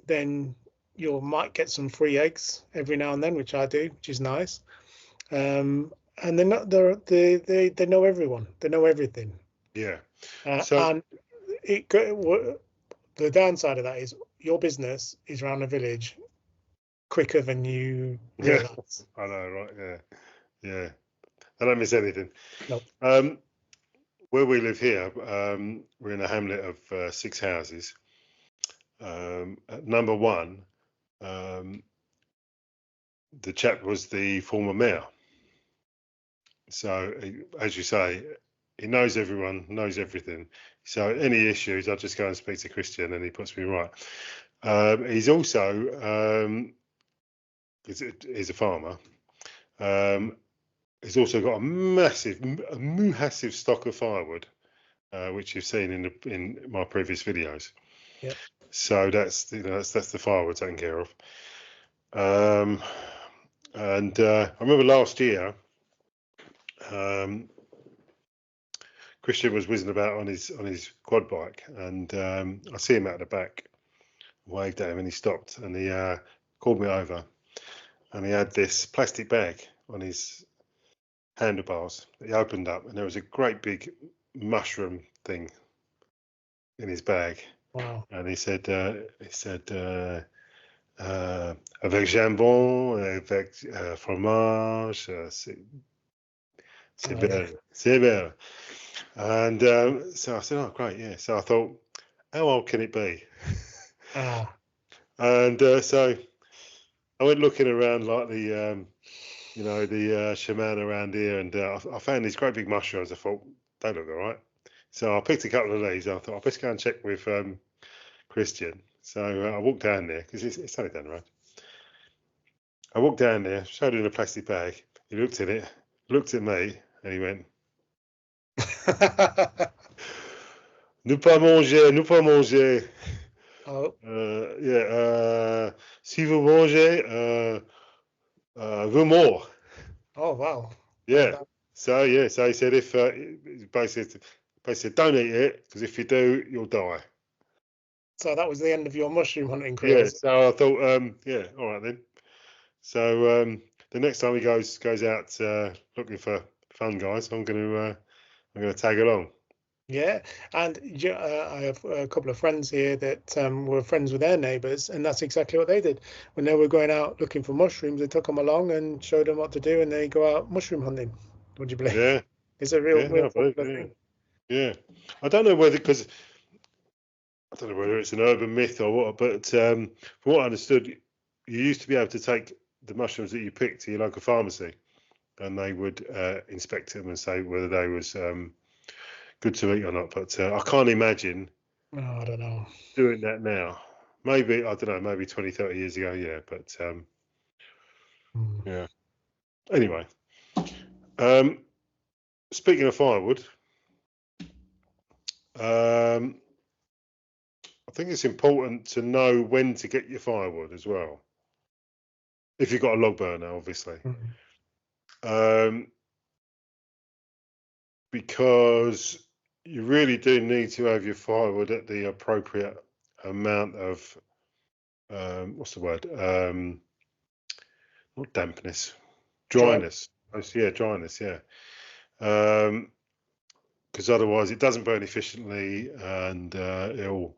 then you might get some free eggs every now and then, which I do, which is nice. And they know everyone. They know everything. Yeah. So And the downside of that is your business is around the village quicker than you yeah, realise. I know, right? Yeah. Yeah. I don't miss anything. No. Where we live here, we're in a hamlet of 6 houses. At number one, um, the chap was the former mayor. So, as you say, he knows everyone, knows everything. So, any issues, I just go and speak to Christian, and he puts me right. He's also he's a farmer. He's also got a massive stock of firewood, which you've seen in my previous videos. Yep. So that's that's the firewood taken care of. And I remember last year, Christian was whizzing about on his quad bike, and I see him out the back, waved at him, and he stopped, and he called me over, and he had this plastic bag on his handlebars that he opened up, and there was a great big mushroom thing in his bag, Wow. and he said avec jambon, avec fromage, c'est Oh, yeah. belle, c'est belle. And so I said, oh, great, yeah. So I thought, how old can it be? Ah. And so I went looking around like the shaman around here, and I found these great big mushrooms. I thought, they look all right. So I picked a couple of these. I thought, I'll best go and check with Christian. So I walked down there, because it's only down the road. I walked down there, showed him a plastic bag. He looked at it, looked at me, and he went, ne pas manger, ne pas manger. Oh. Yeah. Si vous mangez, vous more. Oh, wow. Yeah. So he said if basically don't eat it, because if you do, you'll die. So that was the end of your mushroom hunting career, Yeah. was it? So I thought, yeah, all right then. So the next time he goes out looking for fun guys, I'm gonna tag along. Yeah, and I have a couple of friends here that were friends with their neighbours, and that's exactly what they did. When they were going out looking for mushrooms, they took them along and showed them what to do, and they go out mushroom hunting. Would you believe? Yeah. It's a Yeah. real No, I believe popular it, thing. yeah. I don't know whether it's an urban myth or what, but from what I understood, you used to be able to take the mushrooms that you picked to your local pharmacy and they would inspect them and say whether they was good to eat or not. But I can't imagine I don't know. doing that now. Maybe, I don't know, maybe 20, 30 years ago, yeah. But yeah. Anyway, speaking of firewood, I think it's important to know when to get your firewood as well. If you've got a log burner, obviously. Because you really do need to have your firewood at the appropriate amount of what's the word? Not dampness, dryness. Yeah, dryness. Yeah, because otherwise it doesn't burn efficiently, and it'll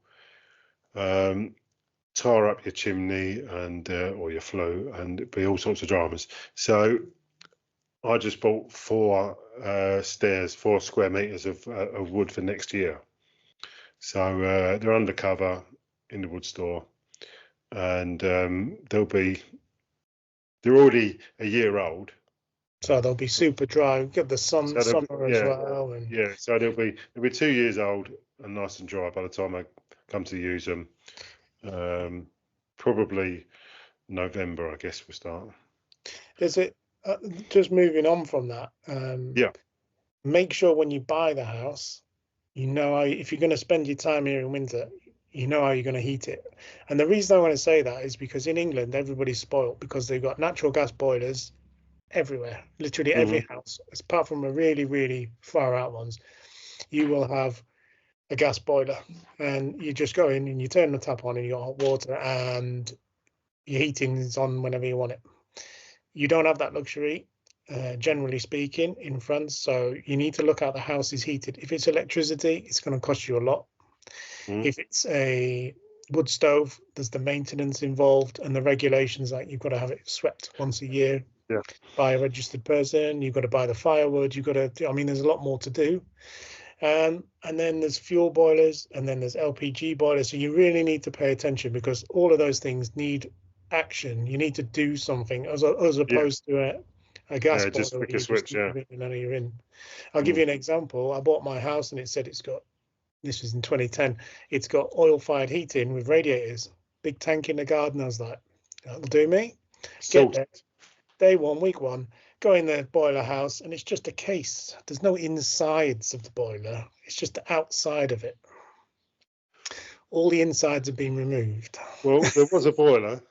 tar up your chimney and or your flue, and it'll be all sorts of dramas. So I just bought 4 stairs, 4 square meters of wood for next year. So they're undercover in the wood store, and they're already a year old. So they'll be super dry. Get the summer as well. And yeah, so they'll be 2 years old and nice and dry by the time I come to use them. Probably November, I guess we'll start. Is it just moving on from that? Yeah. Make sure when you buy the house, you know if you're going to spend your time here in winter, you know how you're going to heat it. And the reason I want to say that is because in England, everybody's spoiled because they've got natural gas boilers everywhere, literally every house, apart from the really, really far out ones. You will have a gas boiler, and you just go in and you turn the tap on and you got hot water, and your heating is on whenever you want it. You don't have that luxury, generally speaking, in France. So you need to look at the house is heated. If it's electricity, it's going to cost you a lot. If it's a wood stove, there's the maintenance involved and the regulations, like you've got to have it swept once a year by a registered person. You've got to buy the firewood. You've got to, I mean, there's a lot more to do. And then there's fuel boilers, and then there's LPG boilers. So you really need to pay attention because all of those things need action. You need to do something as opposed to a gas boiler. Just flick a switch. You're in. I'll give you an example. I bought my house and it said it's got, this was in 2010, it's got oil-fired heating with radiators, big tank in the garden. I was like, that'll do me. Get there, day 1, week 1, go in the boiler house, and it's just a case. There's no insides of the boiler. It's just the outside of it. All the insides have been removed. Well, there was a boiler,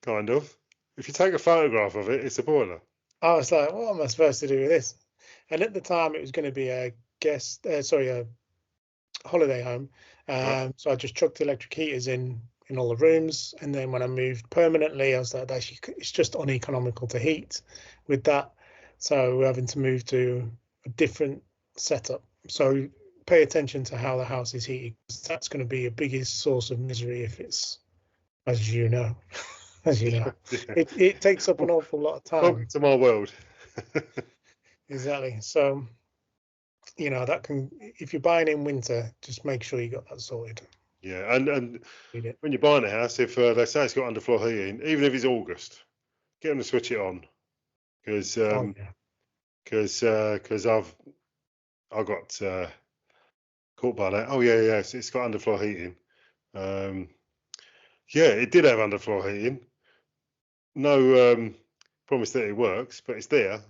kind of. If you take a photograph of it, it's a boiler. I was like, what am I supposed to do with this? And at the time, it was going to be a holiday home. So I just chucked electric heaters in all the rooms, and then when I moved permanently, I was like, actually, it's just uneconomical to heat with that. So we're having to move to a different setup. So pay attention to how the house is heated, because that's going to be your biggest source of misery if it's, as you know. It takes up an awful lot of time. Welcome to my world. Exactly. So, you know, that can, if you're buying in winter, just make sure you got that sorted. Yeah, and when you're buying a house, if they say it's got underfloor heating, even if it's August, get them to switch it on, because I got caught by that. Oh yeah, it's got underfloor heating. Yeah, it did have underfloor heating. No promise that it works, but it's there.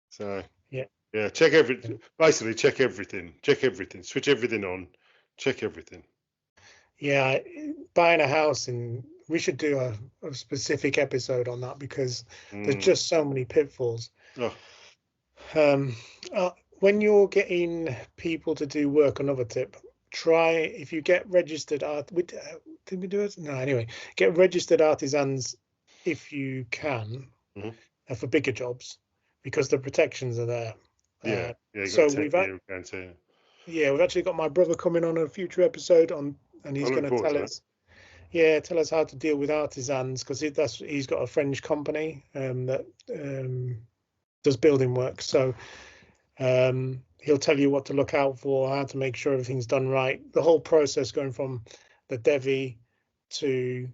So yeah, check everything. Basically, check everything. Switch everything on. Check everything. Yeah, buying a house, and we should do a specific episode on that, because there's just so many pitfalls. When you're getting people to do work, another tip: try, if you get registered did we do it? No, anyway, get registered artisans if you can for bigger jobs, because the protections are there. So we've actually got my brother coming on a future episode and he's going to tell us. Yeah, tell us how to deal with artisans, because he's got a French company that does building work. So he'll tell you what to look out for, how to make sure everything's done right. The whole process going from the Devi to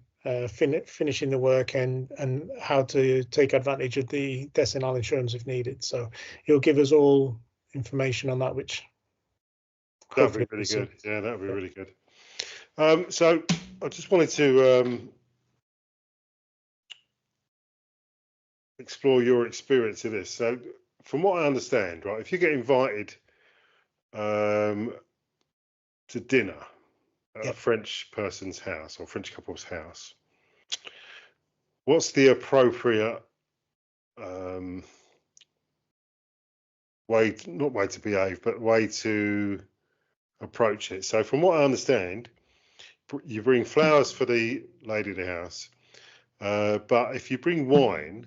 finishing the work and how to take advantage of the decennial insurance if needed. So he'll give us all information on that, which that'd be hopefully really good. Yeah, that'd be really good. So I just wanted to explore your experience of this. So from what I understand, right, if you get invited to dinner at a French person's house or French couple's house, what's the appropriate not way to behave, but way to approach it? So from what I understand, you bring flowers for the lady of the house, but if you bring wine,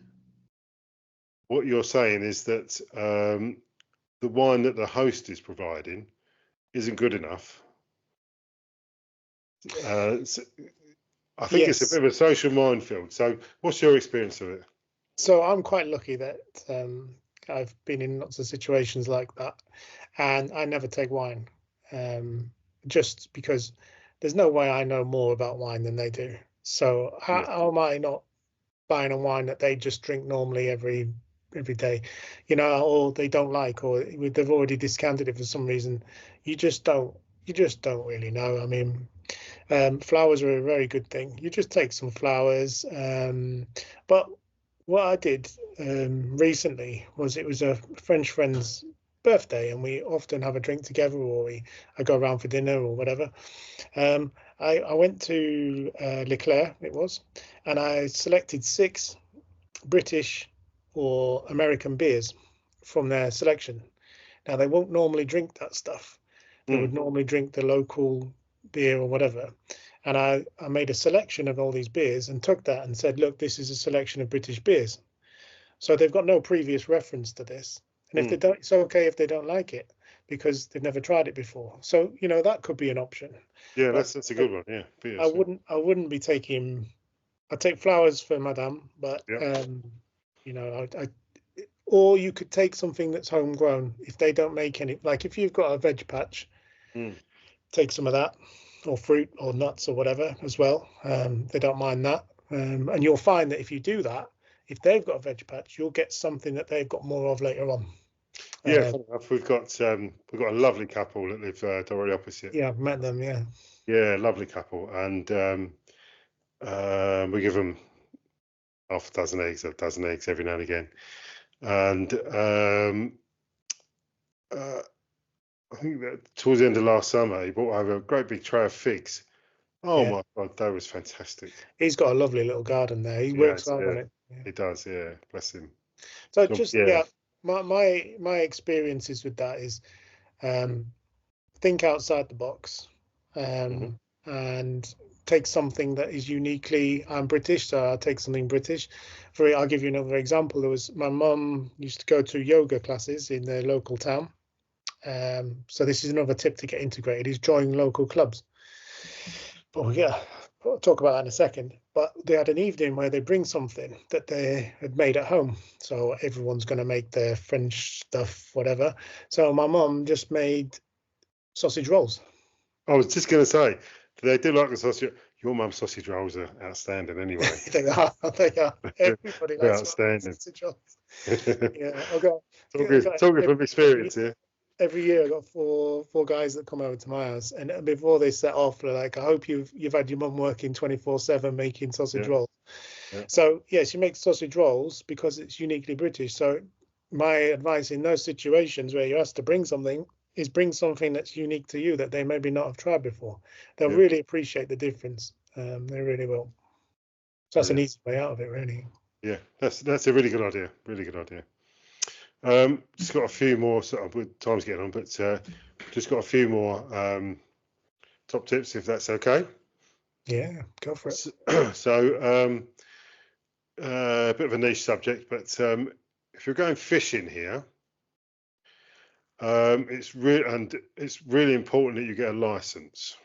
what you're saying is that the wine that the host is providing isn't good enough. So I think it's a bit of a social minefield. So what's your experience of it? So I'm quite lucky that I've been in lots of situations like that, and I never take wine, just because there's no way I know more about wine than they do. So how am I not buying a wine that they just drink normally every day, or they don't like, or they've already discounted it for some reason? You just don't really know. I mean, flowers are a very good thing. You just take some flowers, but what I did recently was, it was a French friend's birthday, and we often have a drink together, or I go around for dinner or whatever. I went to Leclerc, it was, and I selected 6 British or American beers from their selection. Now, they won't normally drink that stuff. They would normally drink the local beer or whatever. And I made a selection of all these beers and took that and said, look, this is a selection of British beers. So they've got no previous reference to this. And if they don't, it's okay if they don't like it, because they've never tried it before. So, that could be an option. Yeah, that's a good one. Yeah, beers, I wouldn't be taking. I take flowers for Madame, but or you could take something that's homegrown. If they don't make any, like if you've got a veg patch, take some of that, or fruit or nuts or whatever as well. They don't mind that, and you'll find that if you do that, if they've got a veg patch, you'll get something that they've got more of later on. Yeah, we've got a lovely couple that live directly opposite. Yeah, I've met them. Yeah. Yeah, lovely couple, and we give them half a dozen eggs every now and again, and I think that towards the end of last summer, he brought over a great big tray of figs. Oh my God, that was fantastic. He's got a lovely little garden there. He works hard on it. Yeah. He does, yeah. Bless him. So my experiences with that is, think outside the box, and take something that is uniquely British. So I'll take something British. I'll give you another example. There was, my mum used to go to yoga classes in the local town. So this is another tip to get integrated, is join local clubs. But I'll talk about that in a second. But they had an evening where they bring something that they had made at home. So everyone's going to make their French stuff, whatever. So my mum just made sausage rolls. I was just going to say, they do like the sausage. Your mum's sausage rolls are outstanding anyway. They are. Everybody likes outstanding. sausage rolls. Yeah, I've got talking from experience here. Every year I got four guys that come over to my house, and before they set off, they're like, I hope you've had your mum working 24/7 making sausage rolls. Yeah. So she makes sausage rolls because it's uniquely British. So my advice in those situations where you're asked to bring something is, bring something that's unique to you that they maybe not have tried before. They'll really appreciate the difference. They really will. So that's an easy way out of it, really. Yeah, that's a really good idea. Really good idea. Just got a few more, sort of, time's getting on, but just got a few more top tips, if that's okay. Yeah, go for it. So, a bit of a niche subject, but if you're going fishing here, it's really important that you get a license.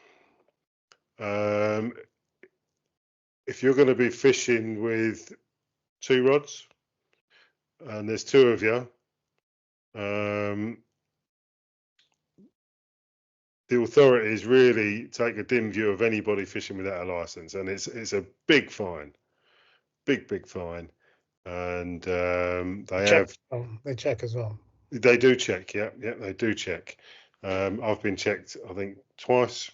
If you're going to be fishing with 2 rods, and there's 2 of you, the authorities really take a dim view of anybody fishing without a license, and it's a big fine, big fine, and they check as well. They do check, yeah, they do check. I've been checked, I think, twice,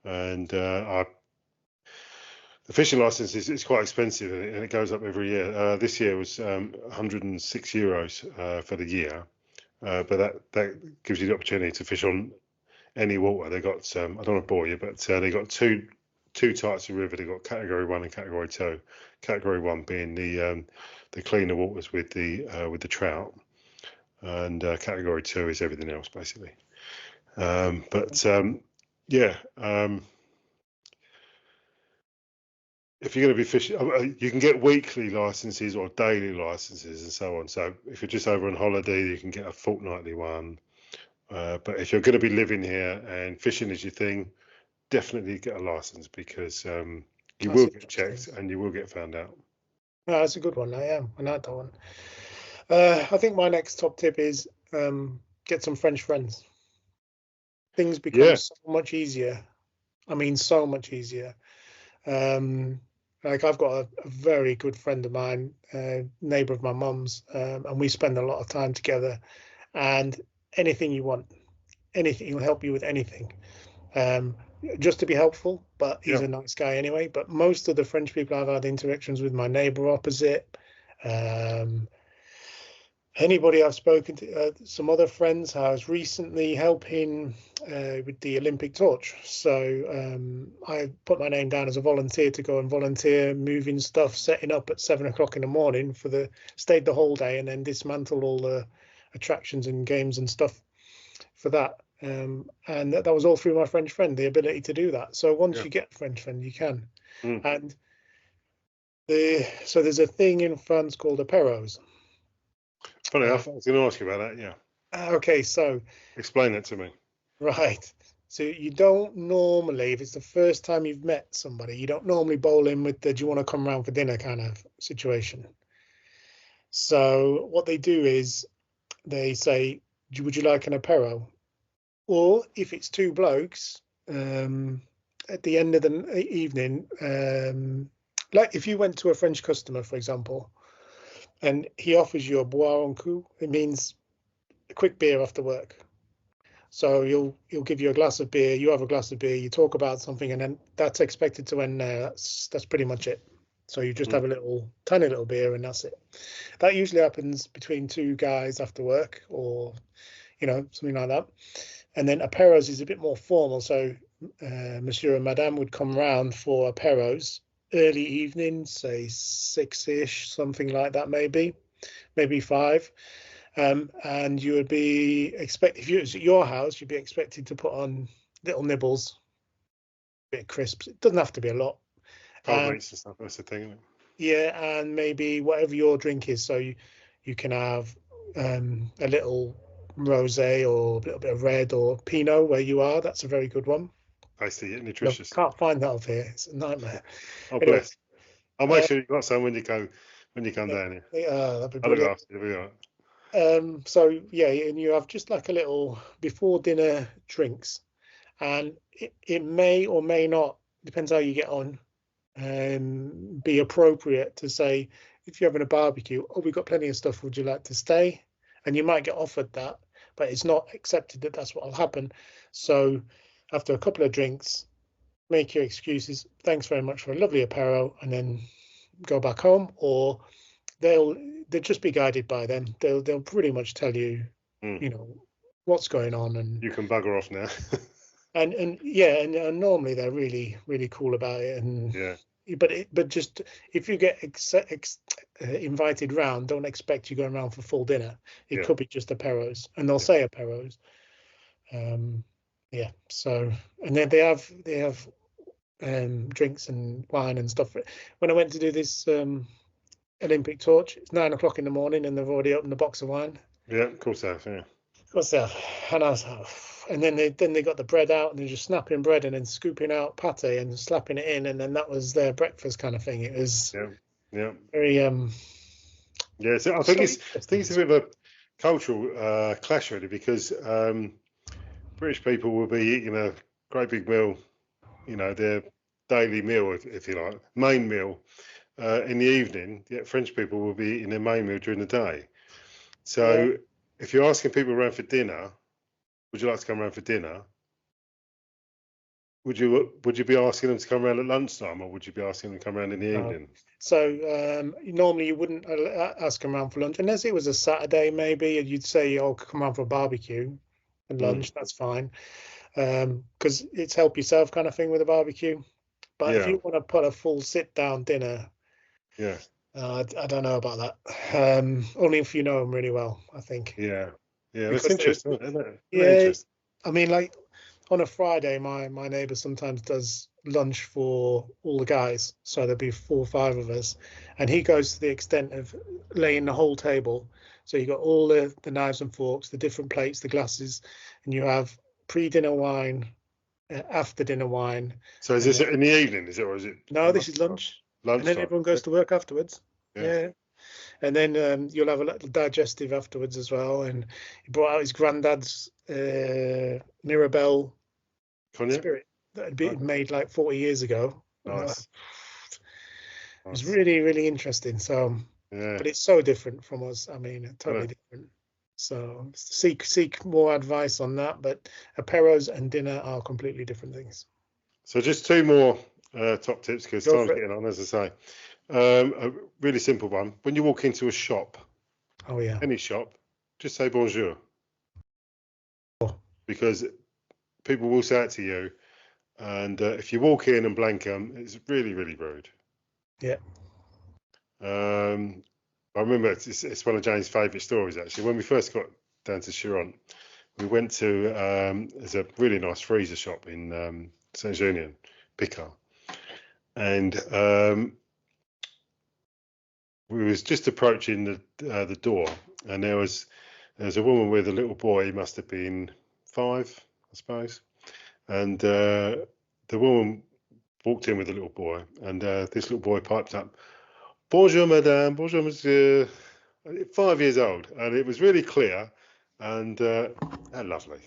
and the fishing license is quite expensive, and it goes up every year. This year was €106 for the year, but that gives you the opportunity to fish on any water. They got I don't want to bore you, but they got two types of river. They got Category 1 and Category 2. Category 1 being the cleaner waters with the trout, and Category 2 is everything else basically. Yeah. If you're going to be fishing, you can get weekly licenses or daily licenses and so on. So if you're just over on holiday, you can get a fortnightly one. But if you're going to be living here and fishing is your thing, definitely get a license, because you will get checked and you will get found out. No, that's a good one. I like that one. I think my next top tip is get some French friends. Things become so much easier. I mean, so much easier. Like I've got a very good friend of mine, neighbour of my mum's, and we spend a lot of time together. And anything you want, anything, he'll help you with anything, just to be helpful. But he's a nice guy anyway. But most of the French people I've had interactions with, my neighbour opposite, anybody I've spoken to, some other friends, I was recently helping with the Olympic torch. So I put my name down as a volunteer to go and volunteer moving stuff, setting up at 7 o'clock in the morning stayed the whole day, and then dismantled all the attractions and games and stuff for that. And that was all through my French friend, the ability to do that. So once you get a French friend, you can. And so there's a thing in France called apéros. Funny enough, I was going to ask you about that. Yeah. Okay, so explain that to me. Right. So you don't normally, if it's the first time you've met somebody, you don't normally bowl in with the "do you want to come round for dinner" kind of situation. So what they do is they say, "Would you like an apéro?" Or if it's two blokes, at the end of the evening, like if you went to a French customer, for example, and he offers you a boire un coup, it means a quick beer after work. So he'll give you a glass of beer, you have a glass of beer, you talk about something, and then that's expected to end there. That's pretty much it. So you just have a tiny little beer, and that's it. That usually happens between two guys after work, or something like that. And then apéros is a bit more formal. So Monsieur and Madame would come round for apéros early evening, say 6-ish, something like that, maybe 5. And you would be expected, if it was at your house, you'd be expected to put on little nibbles, a bit of crisps. It doesn't have to be a lot. Carbonates and stuff, that's the thing, isn't it? Yeah, and maybe whatever your drink is. So you can have a little rosé or a little bit of red or Pinot where you are. That's a very good one. I see it, nutritious. Can't find that up here. It's a nightmare. Oh, bless. I'll make sure you've got some when you come down here. That'd be brilliant. It'll be all right. So yeah, and you have just like a little before dinner drinks, and it may or may not, depends how you get on, be appropriate to say, if you're having a barbecue, "Oh, we've got plenty of stuff, would you like to stay?" And you might get offered that, but it's not accepted that that's what will happen. So after a couple of drinks, make your excuses, "Thanks very much for a lovely apéro," and then go back home. Or they'll just be guided by them. They'll pretty much tell you, what's going on, and you can bugger off now. and normally they're really, really cool about it. And but just if you get invited round, don't expect you going around for full dinner. It could be just apéros, and they'll say apéros. So, and then they have drinks and wine and stuff. When I went to do this Olympic torch, it's 9 o'clock in the morning, and they've already opened the box of wine. Yeah, of course they have. Yeah. Of course they have. And I was and then they got the bread out, and they're just snapping bread and then scooping out pate and slapping it in, and then that was their breakfast kind of thing. It was very So I think it's a bit of a cultural clash really, because British people will be eating a great big meal, their daily meal, if you like, main meal in the evening. Yet French people will be eating their main meal during the day. So if you're asking people around for dinner, would you like to come around for dinner? Would you be asking them to come around at lunchtime, or would you be asking them to come around in the evening? So normally you wouldn't ask them around for lunch unless it was a Saturday. Maybe you'd say, "Oh, come around for a barbecue and lunch." That's fine, because it's help yourself kind of thing with a barbecue. But if you want to put a full sit down dinner, I don't know about that. Only if you know them really well, I think. Yeah, Because that's interesting, isn't it? Interesting. I mean, like on a Friday, my neighbour sometimes does lunch for all the guys, so there'll be 4 or 5 of us, and he goes to the extent of laying the whole table. So you got all the knives and forks, the different plates, the glasses, and you have pre-dinner wine, after dinner wine. So is this in the evening? Is it, or is it? No, this is lunch. Lunchtime. And then everyone goes to work afterwards. Yeah. And then you'll have a little digestive afterwards as well. And he brought out his granddad's Mirabelle Cognac? spirit that had been made like 40 years ago. Nice. It was really, really interesting. So, but it's so different from us. I mean, totally different. So seek more advice on that. But aperos and dinner are completely different things. So just 2 more top tips, because time's getting on, as I say. A really simple one. When you walk into a shop, any shop, just say bonjour. Because people will say it to you, and if you walk in and blank them, it's really, really rude. Yeah. I remember it's one of Jane's favourite stories, actually. When we first got down to Chiron, we went to there's a really nice freezer shop in Saint-Junien, Picard, and we was just approaching the door, and there was a woman with a little boy. He must have been 5, I suppose, and the woman walked in with a little boy, and this little boy piped up, "Bonjour, madame. Bonjour, monsieur." 5 years old, and it was really clear, and how lovely.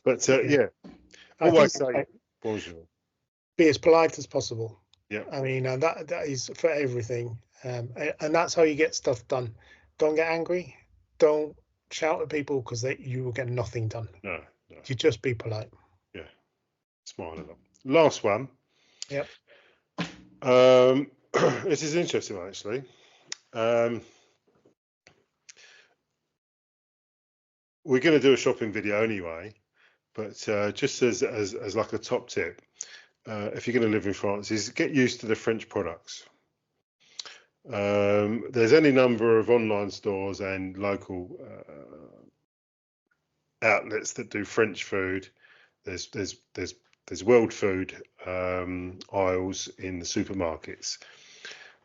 But always say bonjour. Be as polite as possible. Yeah. I mean, that is for everything, and that's how you get stuff done. Don't get angry. Don't shout at people, because you will get nothing done. No. You just be polite. Yeah. Smile a lot. Last one. Yep. This is interesting, actually. We're going to do a shopping video anyway, but just as like a top tip, if you're going to live in France, is get used to the French products. There's any number of online stores and local outlets that do French food. There's world food aisles in the supermarkets,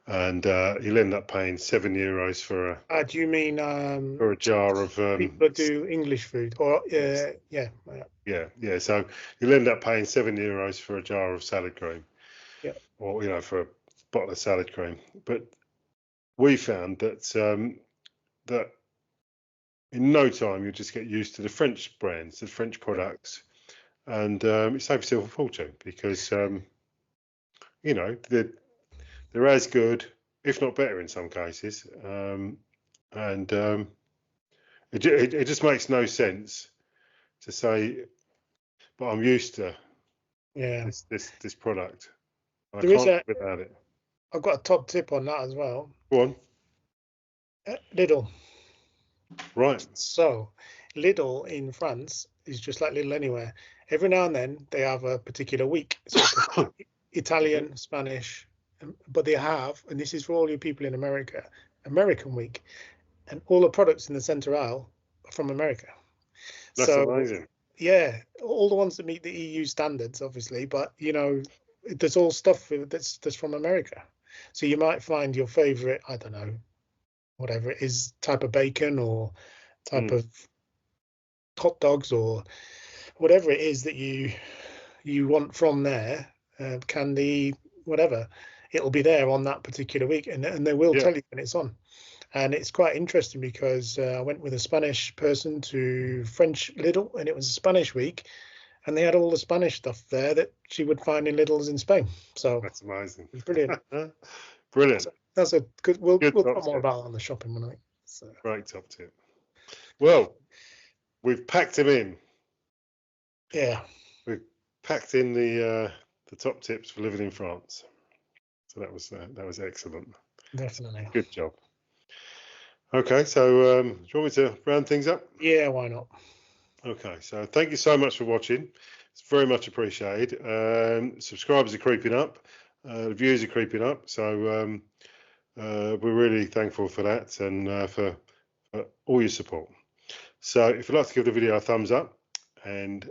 and you'll end up paying €7 for a. Do you mean for a jar of people that do English food, or yeah. So you'll end up paying €7 for a jar of salad cream, or for a bottle of salad cream. But we found that that in no time you'll just get used to the French brands, the French products, and you save yourself a fortune, because they're as good, if not better, in some cases, and it just makes no sense to say, but I'm used to this product. I can't live without it. I've got a top tip on that as well. Go on. Lidl. Right. So Lidl in France is just like Lidl anywhere. Every now and then they have a particular week. So Italian, Spanish, but they have, and this is for all you people in America, American week, and all the products in the center aisle are from America. That's amazing. Yeah, all the ones that meet the EU standards, obviously, but there's all stuff that's from America. So you might find your favorite, I don't know, whatever it is, type of bacon or type of hot dogs or whatever it is that you want from there, candy, whatever, it'll be there on that particular week, and they will tell you when it's on. And it's quite interesting because I went with a Spanish person to French Lidl, and it was a Spanish week, and they had all the Spanish stuff there that she would find in Lidl's in Spain. So That's amazing. it was brilliant. Brilliant. That's a good. We'll Good talk top more tip. about it on the shopping one night. So. Great top tip. Well, we've packed him in. Yeah. We've packed in the top tips for living in France. So that was excellent. Definitely. Good job. Okay, so do you want me to round things up? Yeah, why not? Okay, so thank you so much for watching. It's very much appreciated. Subscribers are creeping up. The views are creeping up. So we're really thankful for that and for all your support. So if you'd like to give the video a thumbs up and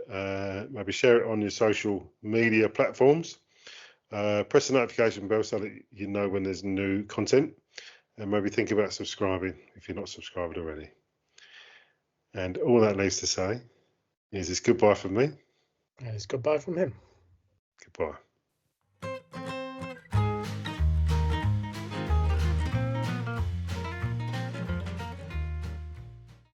maybe share it on your social media platforms, press the notification bell so that you know when there's new content, and maybe think about subscribing if you're not subscribed already. And all that leaves to say is it's goodbye from me. And it's goodbye from him. Goodbye.